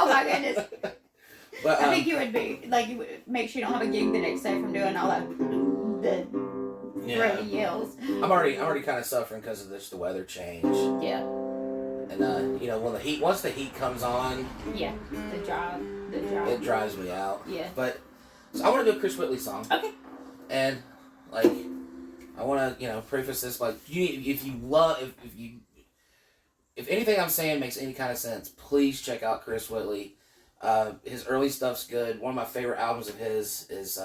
my goodness.
But,
I think you would be, like, you would make sure you don't have a gig the next day from doing all that, the throaty yells.
I'm already kind of suffering because of the weather change.
Yeah.
And, when once the heat comes on.
Yeah, the drive.
It drives me out.
Yeah.
But, so I want to do a Chris Whitley song.
Okay.
And, I want to, preface this, if anything I'm saying makes any kind of sense, please check out Chris Whitley. His early stuff's good. One of my favorite albums of his is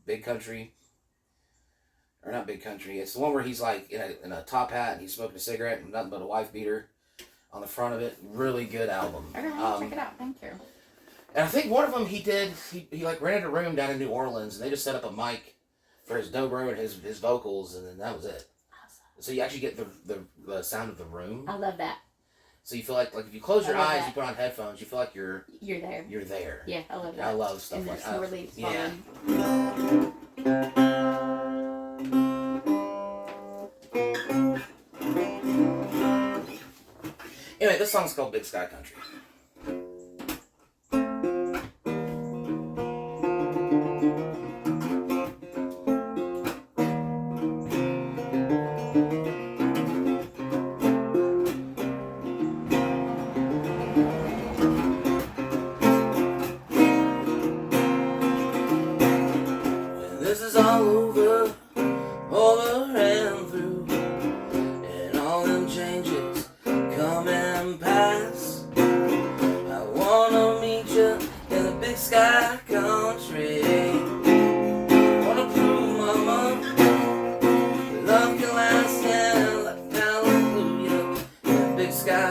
Big Country. Or not Big Country. It's the one where he's in a top hat and he's smoking a cigarette and nothing but a wife beater on the front of it. Really good album.
Okay, check it out. Thank you.
And I think one of them he rented a room down in New Orleans and they just set up a mic for his dobro and his vocals, and then that was it.
Awesome.
So you actually get the sound of the room.
I love that.
So you feel like if you close your eyes,
that.
you put on headphones, you feel like you're
there.
You're there.
Yeah, I love that.
I love stuff
and
like
more
that.
leaves
Yeah. Anyway, this song's called Big Sky Country. This is all over and through, and all them changes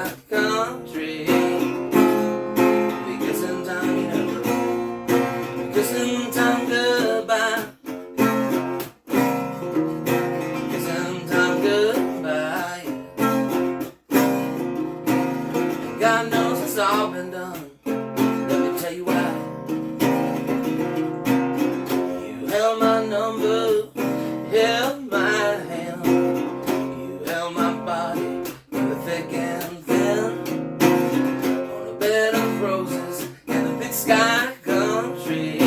sky country. Be kissing time, you know. Be kissing time goodbye. Kissing time goodbye. And God knows it's all been done. Let me tell you why. You held my number, held my hand. You held my body in the thick and thin. On a bed of roses in the big sky country.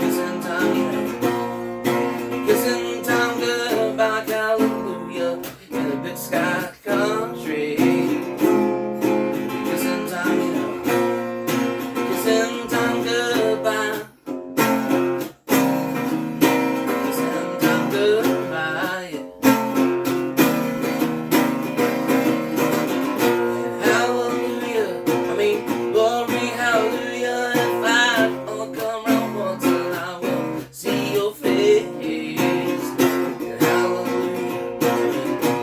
Kissing time, yeah. Kissing time goodbye, hallelujah. In the big sky country. Kissing time, you know. Kissing time goodbye. Kissing time goodbye, yeah. And hallelujah, I mean glory, hallelujah. If I will come round once and I will see your face. And hallelujah,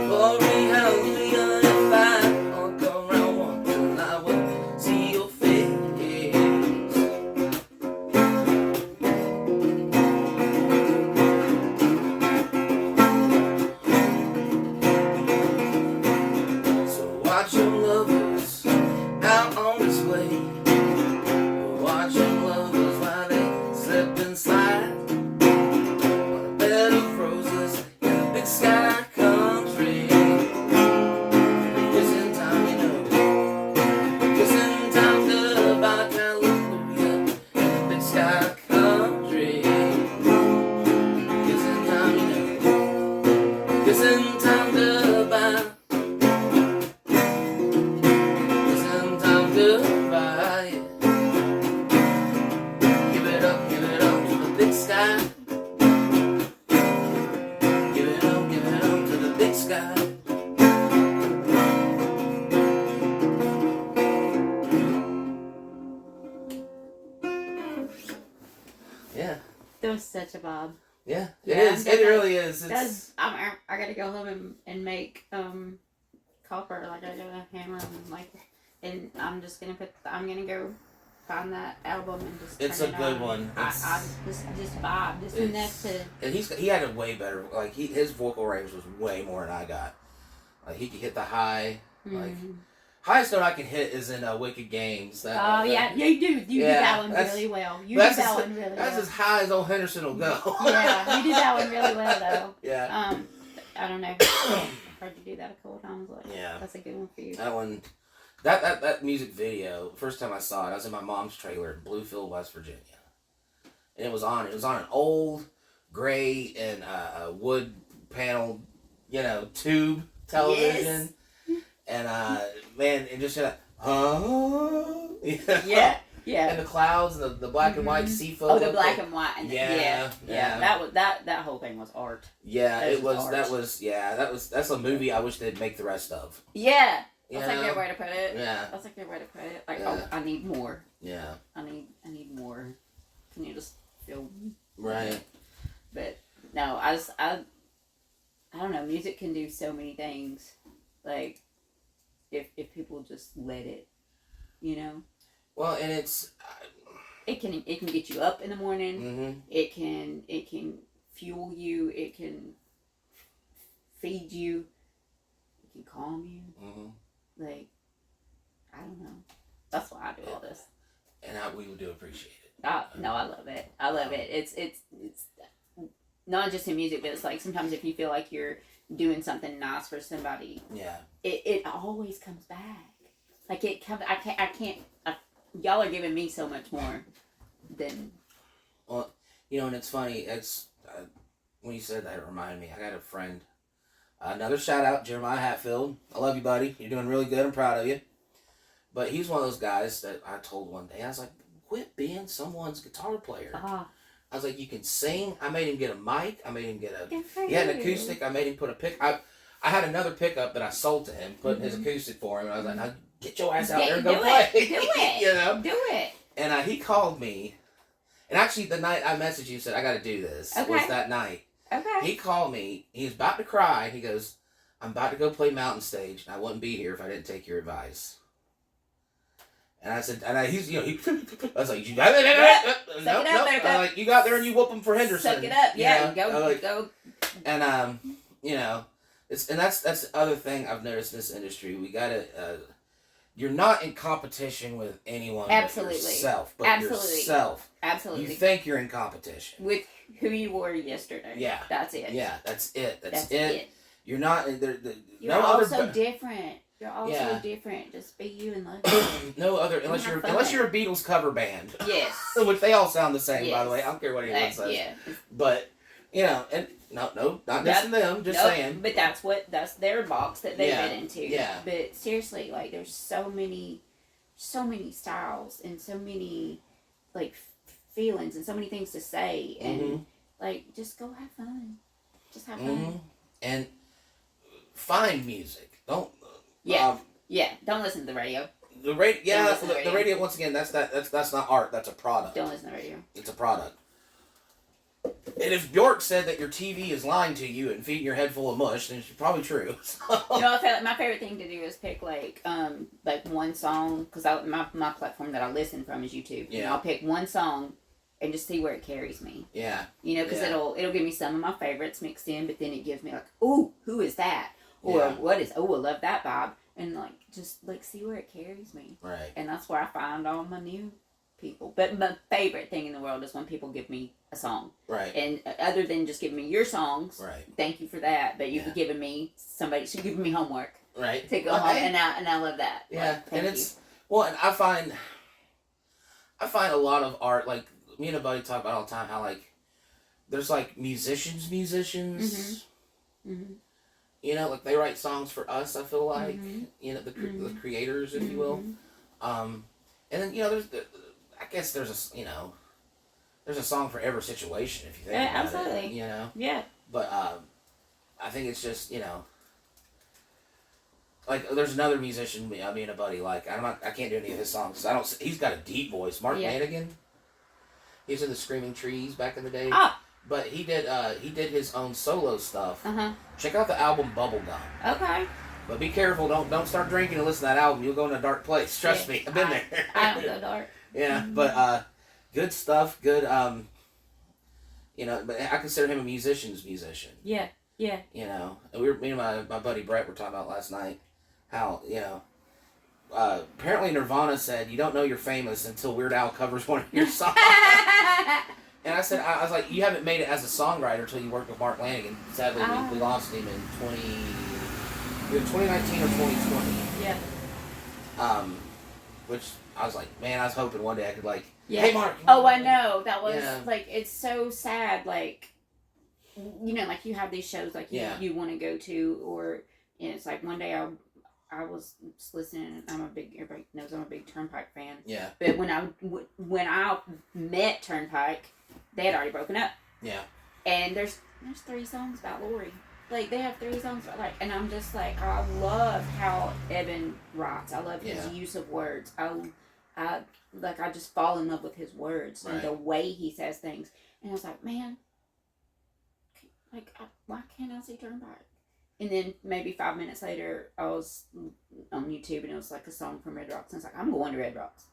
glory, hallelujah. If I will come round once and I will see your face. So watch them lovers out on display. Watch them lovers while they slip and slide on a bed of roses in the big sky country. Kissing time, you know. Kissing time goodbye, hallelujah. In the big sky country. Kissing time, you know. Kissing time goodbye. Kissing time goodbye. Give it up to the big sky. Give it up to the big sky. Yeah,
That was such a bob.
yeah,
Yeah,
it is.
I'm
It
gonna-
really is.
That's I gotta go home and make copper. Like I got a hammer and like, and I'm gonna go find that album and just.
It's
turn
a
it
good
on.
one.
I
It's-
just vibe just enough to.
And he had a way better, like his vocal range was way more than I got. Like he could hit the high. Like highest note I can hit is in Wicked Games.
Oh yeah, you do
Yeah,
that one
that's-
really well. You do
that's
that
as-
one really
That's
well.
as high as old Henderson will go.
Yeah, you do that one really well though.
Yeah.
I don't know. I've heard you do that a couple times. Like,
Yeah.
that's a good one for you.
That one, that music video. First time I saw it, I was in my mom's trailer in Bluefield, West Virginia, and it was on an old gray and wood panel, tube television, and man, it just had
Yeah.
and the clouds and the black and white sea
Oh,
photo.
the black and white. And
Yeah.
That was that whole thing was art.
Yeah,
That
it was.
art.
That's a movie I wish they'd make the rest of.
Yeah.
You
That's a
know?
good way to put it.
Yeah.
That's a good way to put it. Like,
Yeah.
oh, I need more.
Yeah.
I need more. Can you just feel?
Right.
But no, I don't know. Music can do so many things. Like, if people just let it,
Well, and it's.
it can get you up in the morning.
Mm-hmm.
It can fuel you. It can feed you. It can calm you.
Mm-hmm.
Like, I don't know. That's why I do all this.
And we do appreciate it.
No, I love it. I love it. It's not just in music, but it's like sometimes if you feel like you're doing something nice for somebody,
Yeah.
it always comes back. Like it comes. I can't. Y'all are giving me so much more than.
Well, and it's funny. It's when you said that, it reminded me. I got a friend. Another shout out, Jeremiah Hatfield. I love you, buddy. You're doing really good. I'm proud of you. But he's one of those guys that I told one day. I was like, quit being someone's guitar player. I was like, you can sing. I made him get a mic. I made him get he had an acoustic. I made him put a pick. I had another pickup that I sold to him, put his acoustic for him. And I was like, now get your ass out there and go play.
Do it. Do it.
And he called me. And actually, the night I messaged you, said, I got to do this.
Okay.
Was that night.
Okay.
He called me. He was about to cry. He goes, I'm about to go play Mountain Stage, and I wouldn't be here if I didn't take your advice. And I said, he's, I was like, you got it? Nope. I was like, you got there and you whoop him for Henderson.
Suck it up, yeah, go.
And, that's the other thing I've noticed in this industry. We gotta, you're not in competition with anyone
Absolutely.
but yourself. Yourself.
Absolutely.
You think you're in competition.
With who you were yesterday.
Yeah.
That's it.
Yeah, that's it. You're not,
you're also different. You're also different. Just be you and love you.
No other, unless you're a Beatles cover band.
Yes.
Which they all sound the same, by the way. I don't care what anyone says.
Yeah.
But, and not dissing them, just saying.
But that's their box that they fit into.
Yeah.
But seriously, like, there's so many styles and so many, like, feelings and so many things to say. And, like, just go have fun. Just have fun.
And find music. Don't.
Don't listen to the radio.
The radio. Once again, that's not art. That's a product.
Don't listen to the radio.
It's a product. And if Bjork said that your TV is lying to you and feeding your head full of mush, then it's probably true.
I feel like my favorite thing to do is pick like one song, because my platform that I listen from is YouTube. Yeah. And I'll pick one song and just see where it carries me.
Yeah.
Because it'll give me some of my favorites mixed in, but then it gives me like, ooh, who is that? Or I love that vibe. And like, just like see where it carries me.
Right.
And that's where I find all my new people. But my favorite thing in the world is when people give me a song.
Right.
And other than just giving me your songs,
right.
Thank you for that. But you've given me she's giving me homework.
Right.
To go home, and I love that.
Yeah. Like, and and I find a lot of art, like me and a buddy talk about all the time, how like there's like musicians. Like they write songs for us, I feel like. The creators, if you will. And then I guess there's a song for every situation, if you think about
absolutely.
it.
Yeah.
But I think it's just like there's another musician, me and a buddy, like I can't do any of his songs. He's got a deep voice. Mark Manigan. He was in the Screaming Trees back in the day. But he did his own solo stuff. Check out the album Bubblegum.
Okay.
But be careful, don't start drinking and listen to that album. You'll go in a dark place. Trust me, I've been there.
I don't go dark.
Yeah, but good stuff. Good. But I consider him a musician's musician.
Yeah. Yeah.
And me and my buddy Brett were talking about last night how apparently Nirvana said you don't know you're famous until Weird Al covers one of your songs. And I said, I was like, you haven't made it as a songwriter until you worked with Mark Lanigan. Sadly, we lost him in 2019 or 2020.
Yeah.
Which I was like, man, I was hoping one day I could like, hey Mark.
Oh, I know. That was like, it's so sad. Like, like you have these shows like you want to go to, or it's like one day I was listening. Everybody knows I'm a big Turnpike fan.
Yeah.
But when I met Turnpike, they had already broken up.
Yeah.
And there's 3 songs about Lori. Like, they have 3 songs about, like, and I'm just like, I love how Evan writes. I love his use of words. I just fall in love with his words and the way he says things. And I was like, man, why can't I see Turnpike? And then maybe 5 minutes later, I was on YouTube and it was like a song from Red Rocks. And I was like, I'm going to Red Rocks.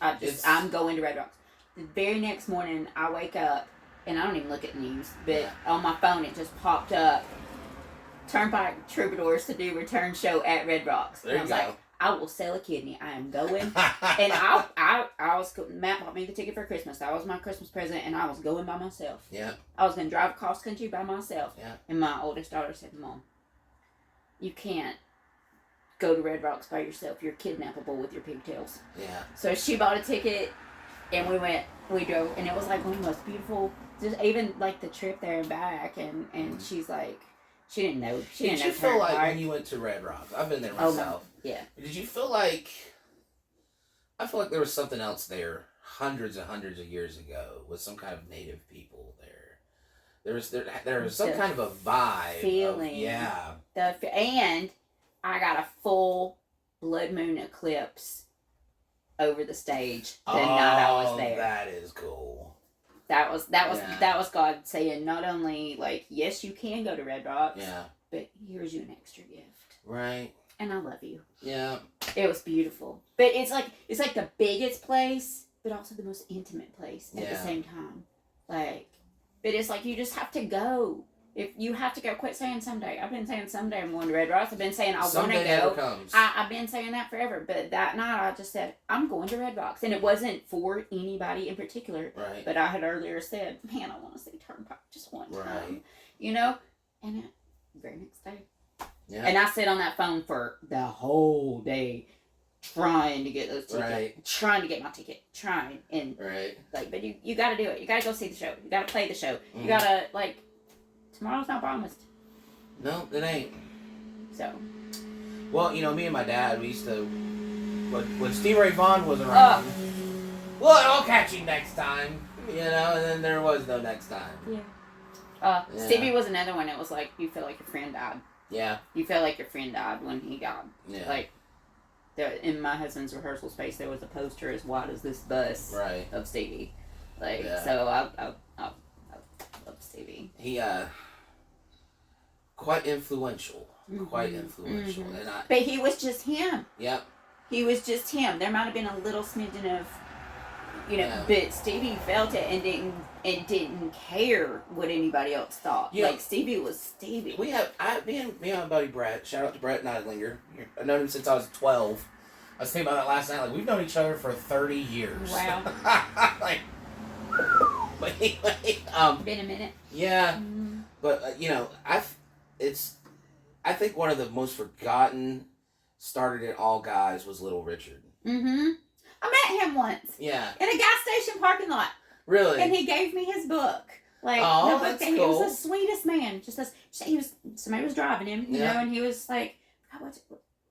I'm going to Red Rocks. The very next morning, I wake up and I don't even look at news, but on my phone it just popped up. Turnpike Troubadours to do return show at Red Rocks.
There you go.
Like, I will sell a kidney. I am going. And I was, Matt bought me the ticket for Christmas. That was my Christmas present, and I was going by myself.
Yeah.
I was going to drive across country by myself.
Yeah.
And my oldest daughter said, Mom, you can't go to Red Rocks by yourself. You're kidnappable with your pigtails.
Yeah.
So she bought a ticket, and we drove, and it was like one of the most beautiful, just even like the trip there and back, and she's like, she didn't know.
Did you feel like when you went to Red Rocks? I've been there myself.
Yeah.
Did you feel like? I feel like there was something else there, hundreds and hundreds of years ago, with some kind of native people there. There was some kind of a vibe.
Feeling. And I got a full blood moon eclipse over the stage the night I was there.
That is cool.
That was God saying, not only like, yes, you can go to Red Rocks.
Yeah.
but here's you an extra gift.
Right.
And I love you.
Yeah.
It was beautiful. But it's like the biggest place, but also the most intimate place at the same time. Like, but it's like you just have to go. If you have to go, quit saying someday. I've been saying someday I'm going to Red Rocks. I've been saying I want to go.
Someday never comes.
I've been saying that forever. But that night I just said, I'm going to Red Rocks. And it wasn't for anybody in particular.
Right.
But I had earlier said, man, I want to see Turnpike just one time.
Right.
You know? And the very next day.
Yeah.
And I sat on that phone for the whole day trying to get those tickets.
Right.
Trying to get my ticket. And
right.
like, but you gotta do it. You gotta go see the show. You gotta play the show.
Mm.
You gotta, like, tomorrow's not promised.
No, it ain't.
So.
Well, you know, me and my dad, we used to, when Stevie Ray Vaughan was around, well, I'll catch you next time, you know, and then there was no next time.
Yeah. Stevie was another one that was like, you feel like your friend died.
Yeah.
You felt like your friend died when he died.
Yeah.
Like, in my husband's rehearsal space, there was a poster as wide as this bus of Stevie. Like, so I love Stevie.
He, quite influential. Quite influential.
Mm-hmm.
And
but he was just him.
Yep.
He was just him. There might have been a little smidgen of, you know, but Stevie felt it and didn't care what anybody else thought.
Yeah.
Like, Stevie was Stevie.
Me and my buddy Brett, shout out to Brett Neidlinger. I've known him since I was 12. I was thinking about that last night. Like, we've known each other for 30 years.
Wow.
Like, but anyway,
been a minute.
Yeah.
Mm-hmm.
But, you know, I think one of the most forgotten, started it all guys was Little Richard.
Mm-hmm. I met him once.
Yeah.
In a gas station parking lot.
Really?
And he gave me his book. Like,
oh,
the book
that's
that he
cool.
was the sweetest man. Somebody was driving him, you know, and he was like,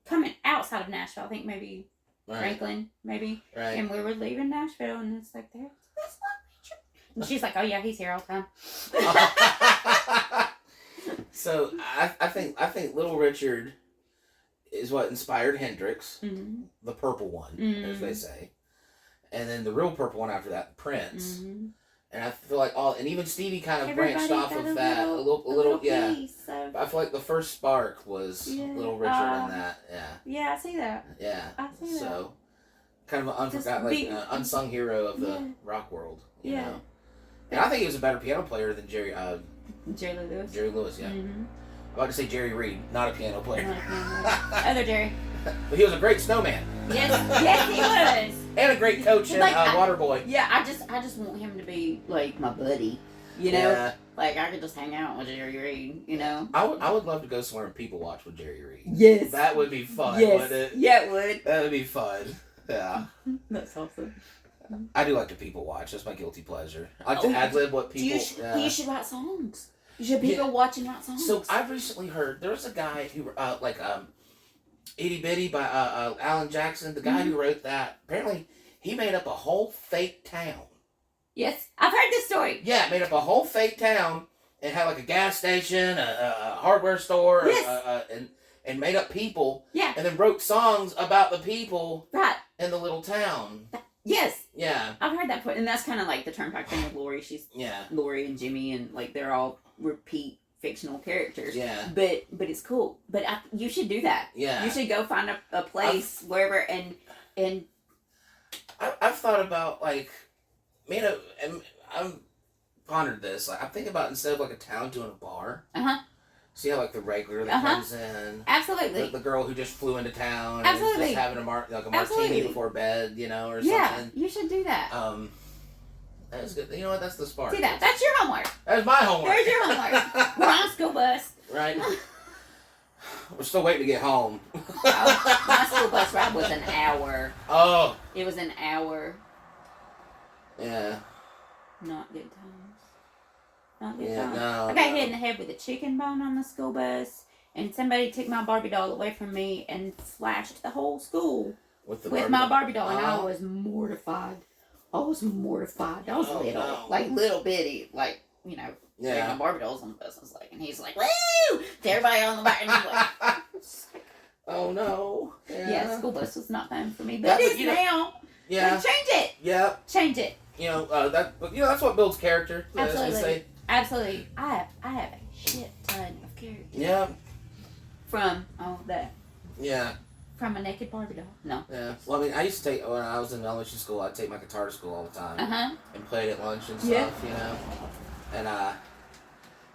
coming outside of Nashville. I think maybe Franklin, maybe.
Right.
And we were leaving Nashville, and it's like, that's not Richard. And she's like, oh yeah, he's here all the time.
So I think Little Richard is what inspired Hendrix, the purple one, as they say, and then the real purple one after that, Prince. Mm-hmm. And I feel like and even Stevie kind of branched off of that a little piece, so. I feel like the first spark was Little Richard in that. Yeah.
Yeah, I see that.
Yeah.
I see that.
So kind of an unforgotten, unsung hero of the rock world. You know. And I think he was a better piano player than Jerry
Lewis.
Jerry Lewis, yeah. Mm-hmm. I'm about to say Jerry Reed, not a piano player.
Not a piano player. Other Jerry.
But he was a great snowman.
Yes, he was.
And a great coach and Waterboy.
Yeah, I just want him to be like my buddy. You know? Yeah. Like I could just hang out with Jerry Reed, you know?
I would love to go somewhere and people watch with Jerry Reed.
Yes.
That would be fun,
yes.
wouldn't it?
Yeah, it would.
That would be fun. Yeah.
That's awesome.
I do like to people watch. That's my guilty pleasure. I like to ad-lib what people...
You should write songs. You should people watch and write songs.
So I've recently heard... There was a guy who... Itty Bitty by Alan Jackson. The guy who wrote that. Apparently, he made up a whole fake town.
Yes. I've heard this story.
Yeah, made up a whole fake town. And had like a gas station, a hardware store.
Yes.
And made up people.
Yeah.
And then wrote songs about the people.
Right.
In the little town.
Yes.
Yeah.
I've heard that, and that's kind of like the Turnpike thing with Lori. She's Lori and Jimmy, and like they're all repeat fictional characters.
Yeah.
But it's cool. But you should do that.
Yeah.
You should go find a place wherever and.
I've thought about like, man, I've pondered this. Like I'm thinking about instead of like a town doing a bar. See how like the regular that comes in.
Absolutely.
The girl who just flew into town.
Absolutely.
And just having a martini before bed, you know, or something.
Yeah, you should do that.
That's good. You know what? That's the spark.
Do that. That's your homework.
That's my homework.
There's your homework. We're on a school bus.
Right. We're still waiting to get home.
My school bus ride was an hour.
Oh.
It was an hour.
Yeah.
Not good times. Not good
times. No.
I got hit in the head with a chicken bone on the school bus, and somebody took my Barbie doll away from me and flashed the whole school with my Barbie doll, and I was mortified. I was little, like little bitty, like, you know. Yeah. My Barbie doll's on the bus. I was like, and he's like, woo! To everybody on the back, and I'm like,
oh no.
Yeah, school bus was not fun for me, but it is now.
Yeah.
Like, change it.
Yeah.
Change it.
You know that's what builds character.
Absolutely. Absolutely. I have a shit ton of character.
Yeah.
From that.
Yeah.
From a naked Barbie doll. No.
Yeah. Well, I mean, I used to take, when I was in elementary school, I'd take my guitar to school all the time.
Uh-huh.
And play it at lunch and stuff,
Yeah.
you know? And,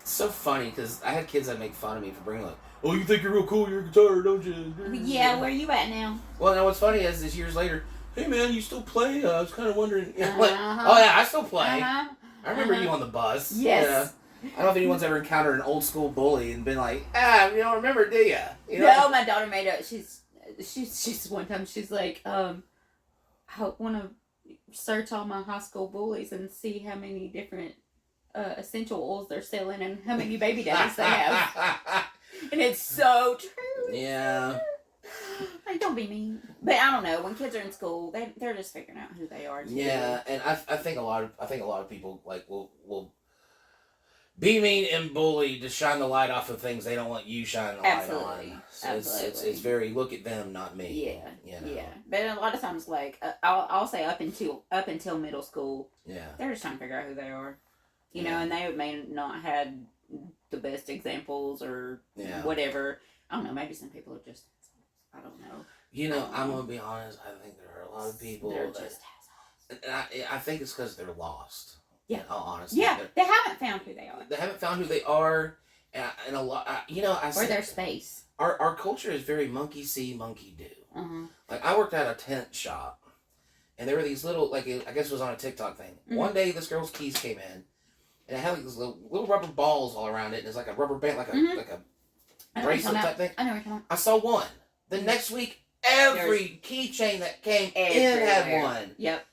it's so funny, because I had kids that make fun of me for bringing, like, oh, you think you're real cool, you're a guitar, don't you?
Yeah, where you at now?
Well, now what's funny is years later, hey, man, you still play? I was kind of wondering. You know, like,
Uh-huh.
oh, yeah, I still play.
Uh-huh.
I remember you on the bus.
Yes.
You know? I don't know if anyone's ever encountered an old school bully and been like, you don't remember, do ya? You know?
No, my daughter made up. She's one time she's like, I want to search all my high school bullies and see how many different essential oils they're selling and how many baby daddies they have. And it's so true.
Yeah.
Like, don't be mean. But I don't know. When kids are in school, they're just figuring out who they are.
Yeah, and I think a lot of people like will be mean and bully to shine the light off of things they don't want you shine the light on. So
Absolutely.
it's very look at them, not me.
Yeah.
You know?
Yeah. But a lot of times, like I'll say up until middle school,
Yeah.
they're just trying to figure out who they are. You know, and they may not had the best examples or whatever. I don't know. Maybe some people are just. I don't know.
You know, I'm gonna be honest. I think there are a lot of people
They're
that,
just assholes.
and I think it's because they're lost.
Yeah.
In all honesty.
Yeah, they haven't found who they are.
They haven't found who they are, and a lot. You know,
Or their space.
Our culture is very monkey see, monkey do.
Uh-huh.
Like, I worked at a tent shop, and there were these little, like, I guess it was on a TikTok thing.
Mm-hmm.
One day, this girl's keys came in, and it had like these little rubber balls all around it, and it's like a rubber band, like a bracelet type thing.
I know what you're talking about.
I saw one. The next week, every keychain that came in had one.
Yep.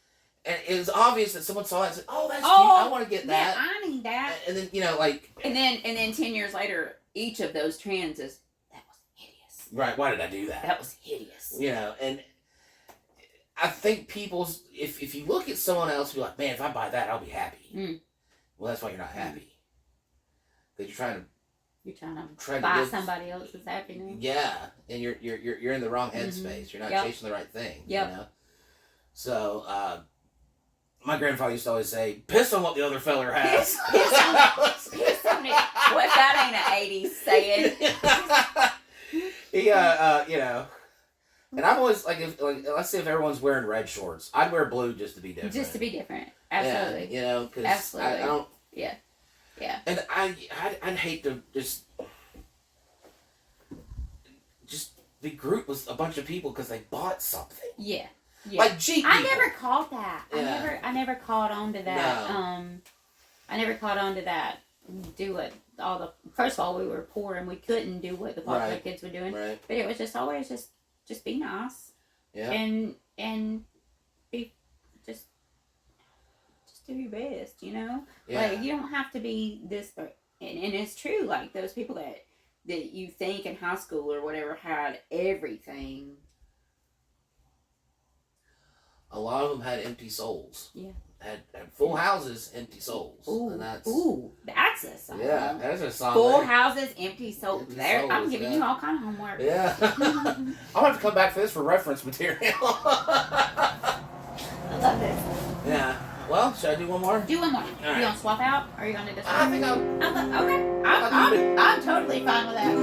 And it was obvious that someone saw it and said, "Oh, that's cute. I want to get that."
Yeah, I need that.
And then, you know, like...
And then 10 years later, each of those trends is, that was hideous.
Right, why did I do that?
That was hideous.
You know, and I think if you look at someone else and be like, man, if I buy that, I'll be happy.
Mm.
Well, that's why you're not happy. Because you're trying
to buy somebody else's happiness.
Yeah, and you're in the wrong headspace. You're not chasing the right thing.
Yep.
You know? So, my grandfather used to always say, piss on what the other feller has.
Piss on it. What if that ain't an 80s saying?
You know, and I've always, let's say if everyone's wearing red shorts, I'd wear blue just to be different.
Just to be different. Absolutely.
Yeah, you know, because I don't...
Yeah. Yeah.
And I'd hate to just be grouped with a bunch of people because they bought something.
Yeah. Yeah.
Like cheap people.
I never caught that.
Yeah.
I never caught on to that.
No.
I never caught on to that. Do it first of all, we were poor and we couldn't do what the popular kids were doing.
Right.
But it was just always just be nice.
Yeah.
And be just do your best, you know?
Yeah.
Like, you don't have to be this, and it's true, like, those people that you think in high school or whatever had everything.
A lot of them had empty souls.
Yeah.
Had full houses, empty souls.
Ooh,
and that's
a song.
Yeah, that's a song.
Full
there.
houses, empty souls.
Empty
There,
souls,
I'm giving you all kind of homework.
Yeah. I'll have to come back for this for reference material.
I love this.
Yeah. Well, should I do one more?
Do one more.
All
You
right.
gonna swap out? Or are you gonna just?
I think
Okay. I'm totally fine with that.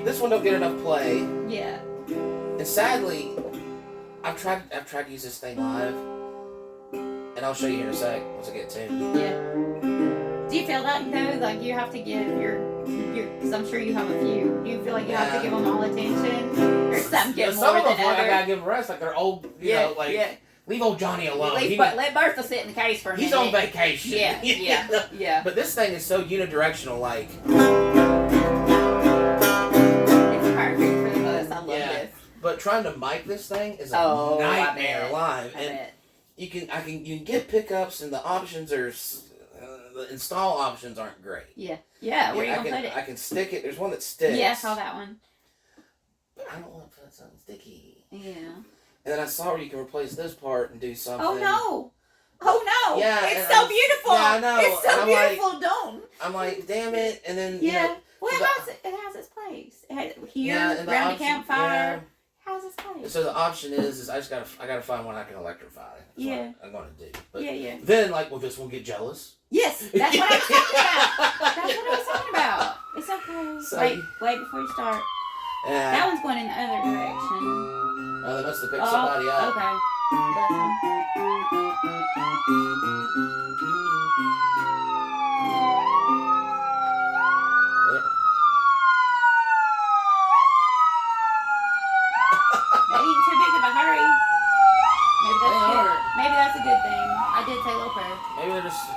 This one don't get enough play.
Yeah.
And sadly, I've tried to use this thing live, and I'll show you here in a sec once I get tuned.
Yeah. Do you feel that though? Like you have to give your because I'm sure you have a few. Do you feel like you have to give them all attention, or some get more
some of
than
them, like, I
others?
gotta give them rest. Like they're old, you know, like leave old Johnny alone.
Let Bertha sit in the case for a minute.
He's on vacation.
Yeah.
But this thing is so unidirectional, like.
It's perfect for the bus. I love this.
But trying to mic this thing is a nightmare live, and you can get pickups, and the options are the install options aren't great.
Yeah. Where you gonna put it?
I can stick it. There's one that sticks.
Yeah, I saw that one.
But I don't want to put something sticky.
Yeah.
And then I saw where you can replace this part and do something.
Oh no!
Yeah,
it's so beautiful.
Yeah, I know.
It's so
I'm
beautiful.
Like,
don't.
I'm like, damn it! And then
Yeah.
you know,
Well, it has its place. It has here around the campfire.
Yeah.
Has its place.
right.
So the option is I gotta find one I can electrify. That's
Yeah.
what I'm gonna do. But
Yeah.
then, like, will this one get jealous?
Yes, that's what I was talking about. That's what I was talking about. It's okay.
So
wait before you start.
Yeah.
That one's going in the other direction.
Oh, they must have picked somebody up.
Okay. Bless 'em. They ain't too big of a hurry. Maybe that's a good thing. I did say low prayer.
Maybe they're just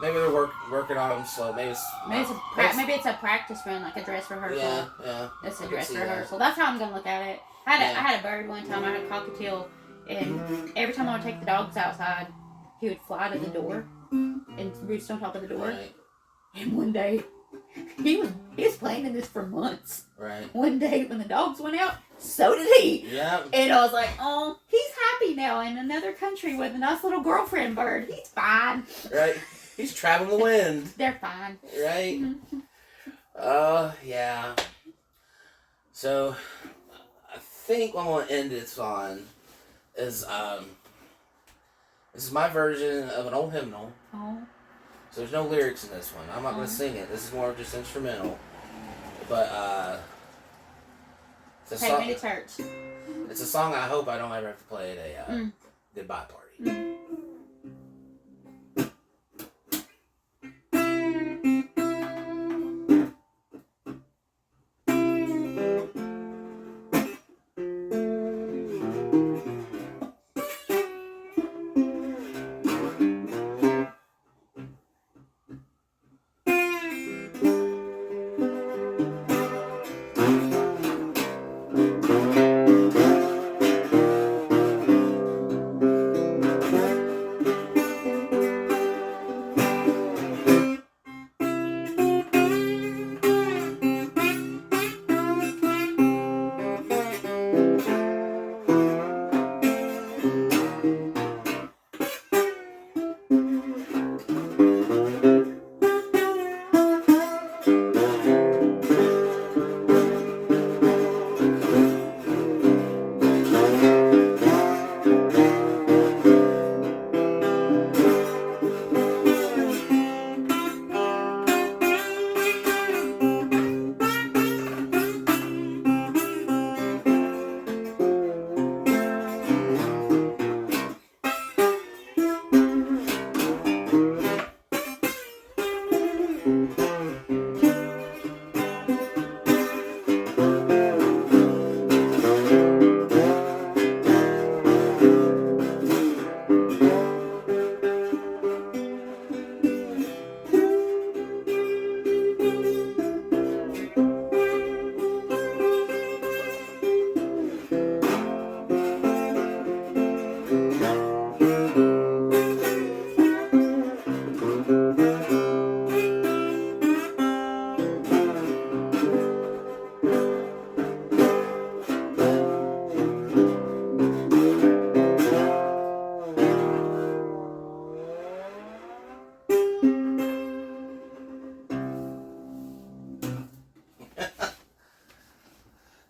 maybe they're working on them slow. Maybe
it's a practice run, like a dress rehearsal.
Yeah.
It's a dress rehearsal. That's how I'm gonna look at it. I had a bird one time. I had a cockatiel, and every time I would take the dogs outside, he would fly to the door and roost on top of the door.
Right.
And one day, he was planning this for months.
Right.
One day when the dogs went out, so did he.
Yeah.
And I was like, oh, he's happy now in another country with a nice little girlfriend bird. He's fine.
Right. He's traveling the wind.
They're fine.
Right.
Mm-hmm.
Yeah. So, I think what I'm gonna end this on is this is my version of an old hymnal.
Oh.
So there's no lyrics in this one. I'm not gonna sing it. This is more of just instrumental. But it's a
Take
song.
me to church.
It's a song I hope I don't ever have to play at a goodbye party.
Mm.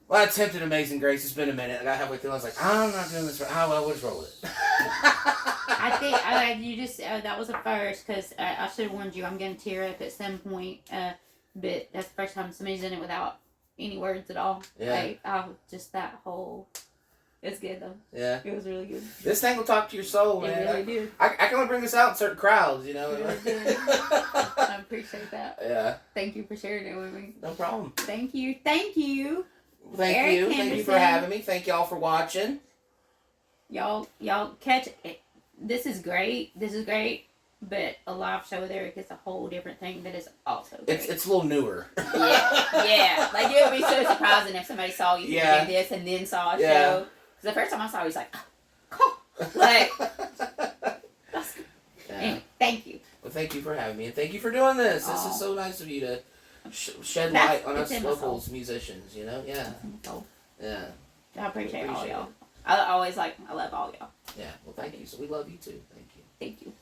Well, I attempted Amazing Grace. It's been a minute. I got halfway through. I was like, I'm not doing this. Well, we'll just roll with it.
I think you just that was a first because I should have warned you. I'm gonna tear up at some point. But that's the first time somebody's done it without any words at all.
Yeah.
Like, just that whole. It's good though.
Yeah.
It was really good.
This thing will talk to your soul, man.
It really did.
I can only bring this out in certain crowds, you know.
It really did. I appreciate that.
Yeah.
Thank you for sharing it with me.
No problem.
Thank you. Thank you.
Thank
Eric
you. Thank you for
Henderson.
having me. Thank y'all for watching.
Y'all catch it. This is great. But a live show with Eric is a whole different thing that is also great.
It's a little newer.
Yeah. Like, it would be so surprising if somebody saw you
Yeah.
doing this and then saw a
Yeah.
show. Because the first time I saw you, he was like, oh, like,
That's good.
Yeah.
Anyway, thank you.
Well, thank you for having me, and thank you for doing this. This
Aw.
is so nice of you to shed
That's-
light on
it's
us
in my soul.
locals musicians. You know, yeah,
So,
yeah,
I appreciate all
Appreciate
y'all.
I love all y'all.
yeah. Well, thank you. So we love you too. Thank you.
Thank you.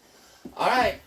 All right.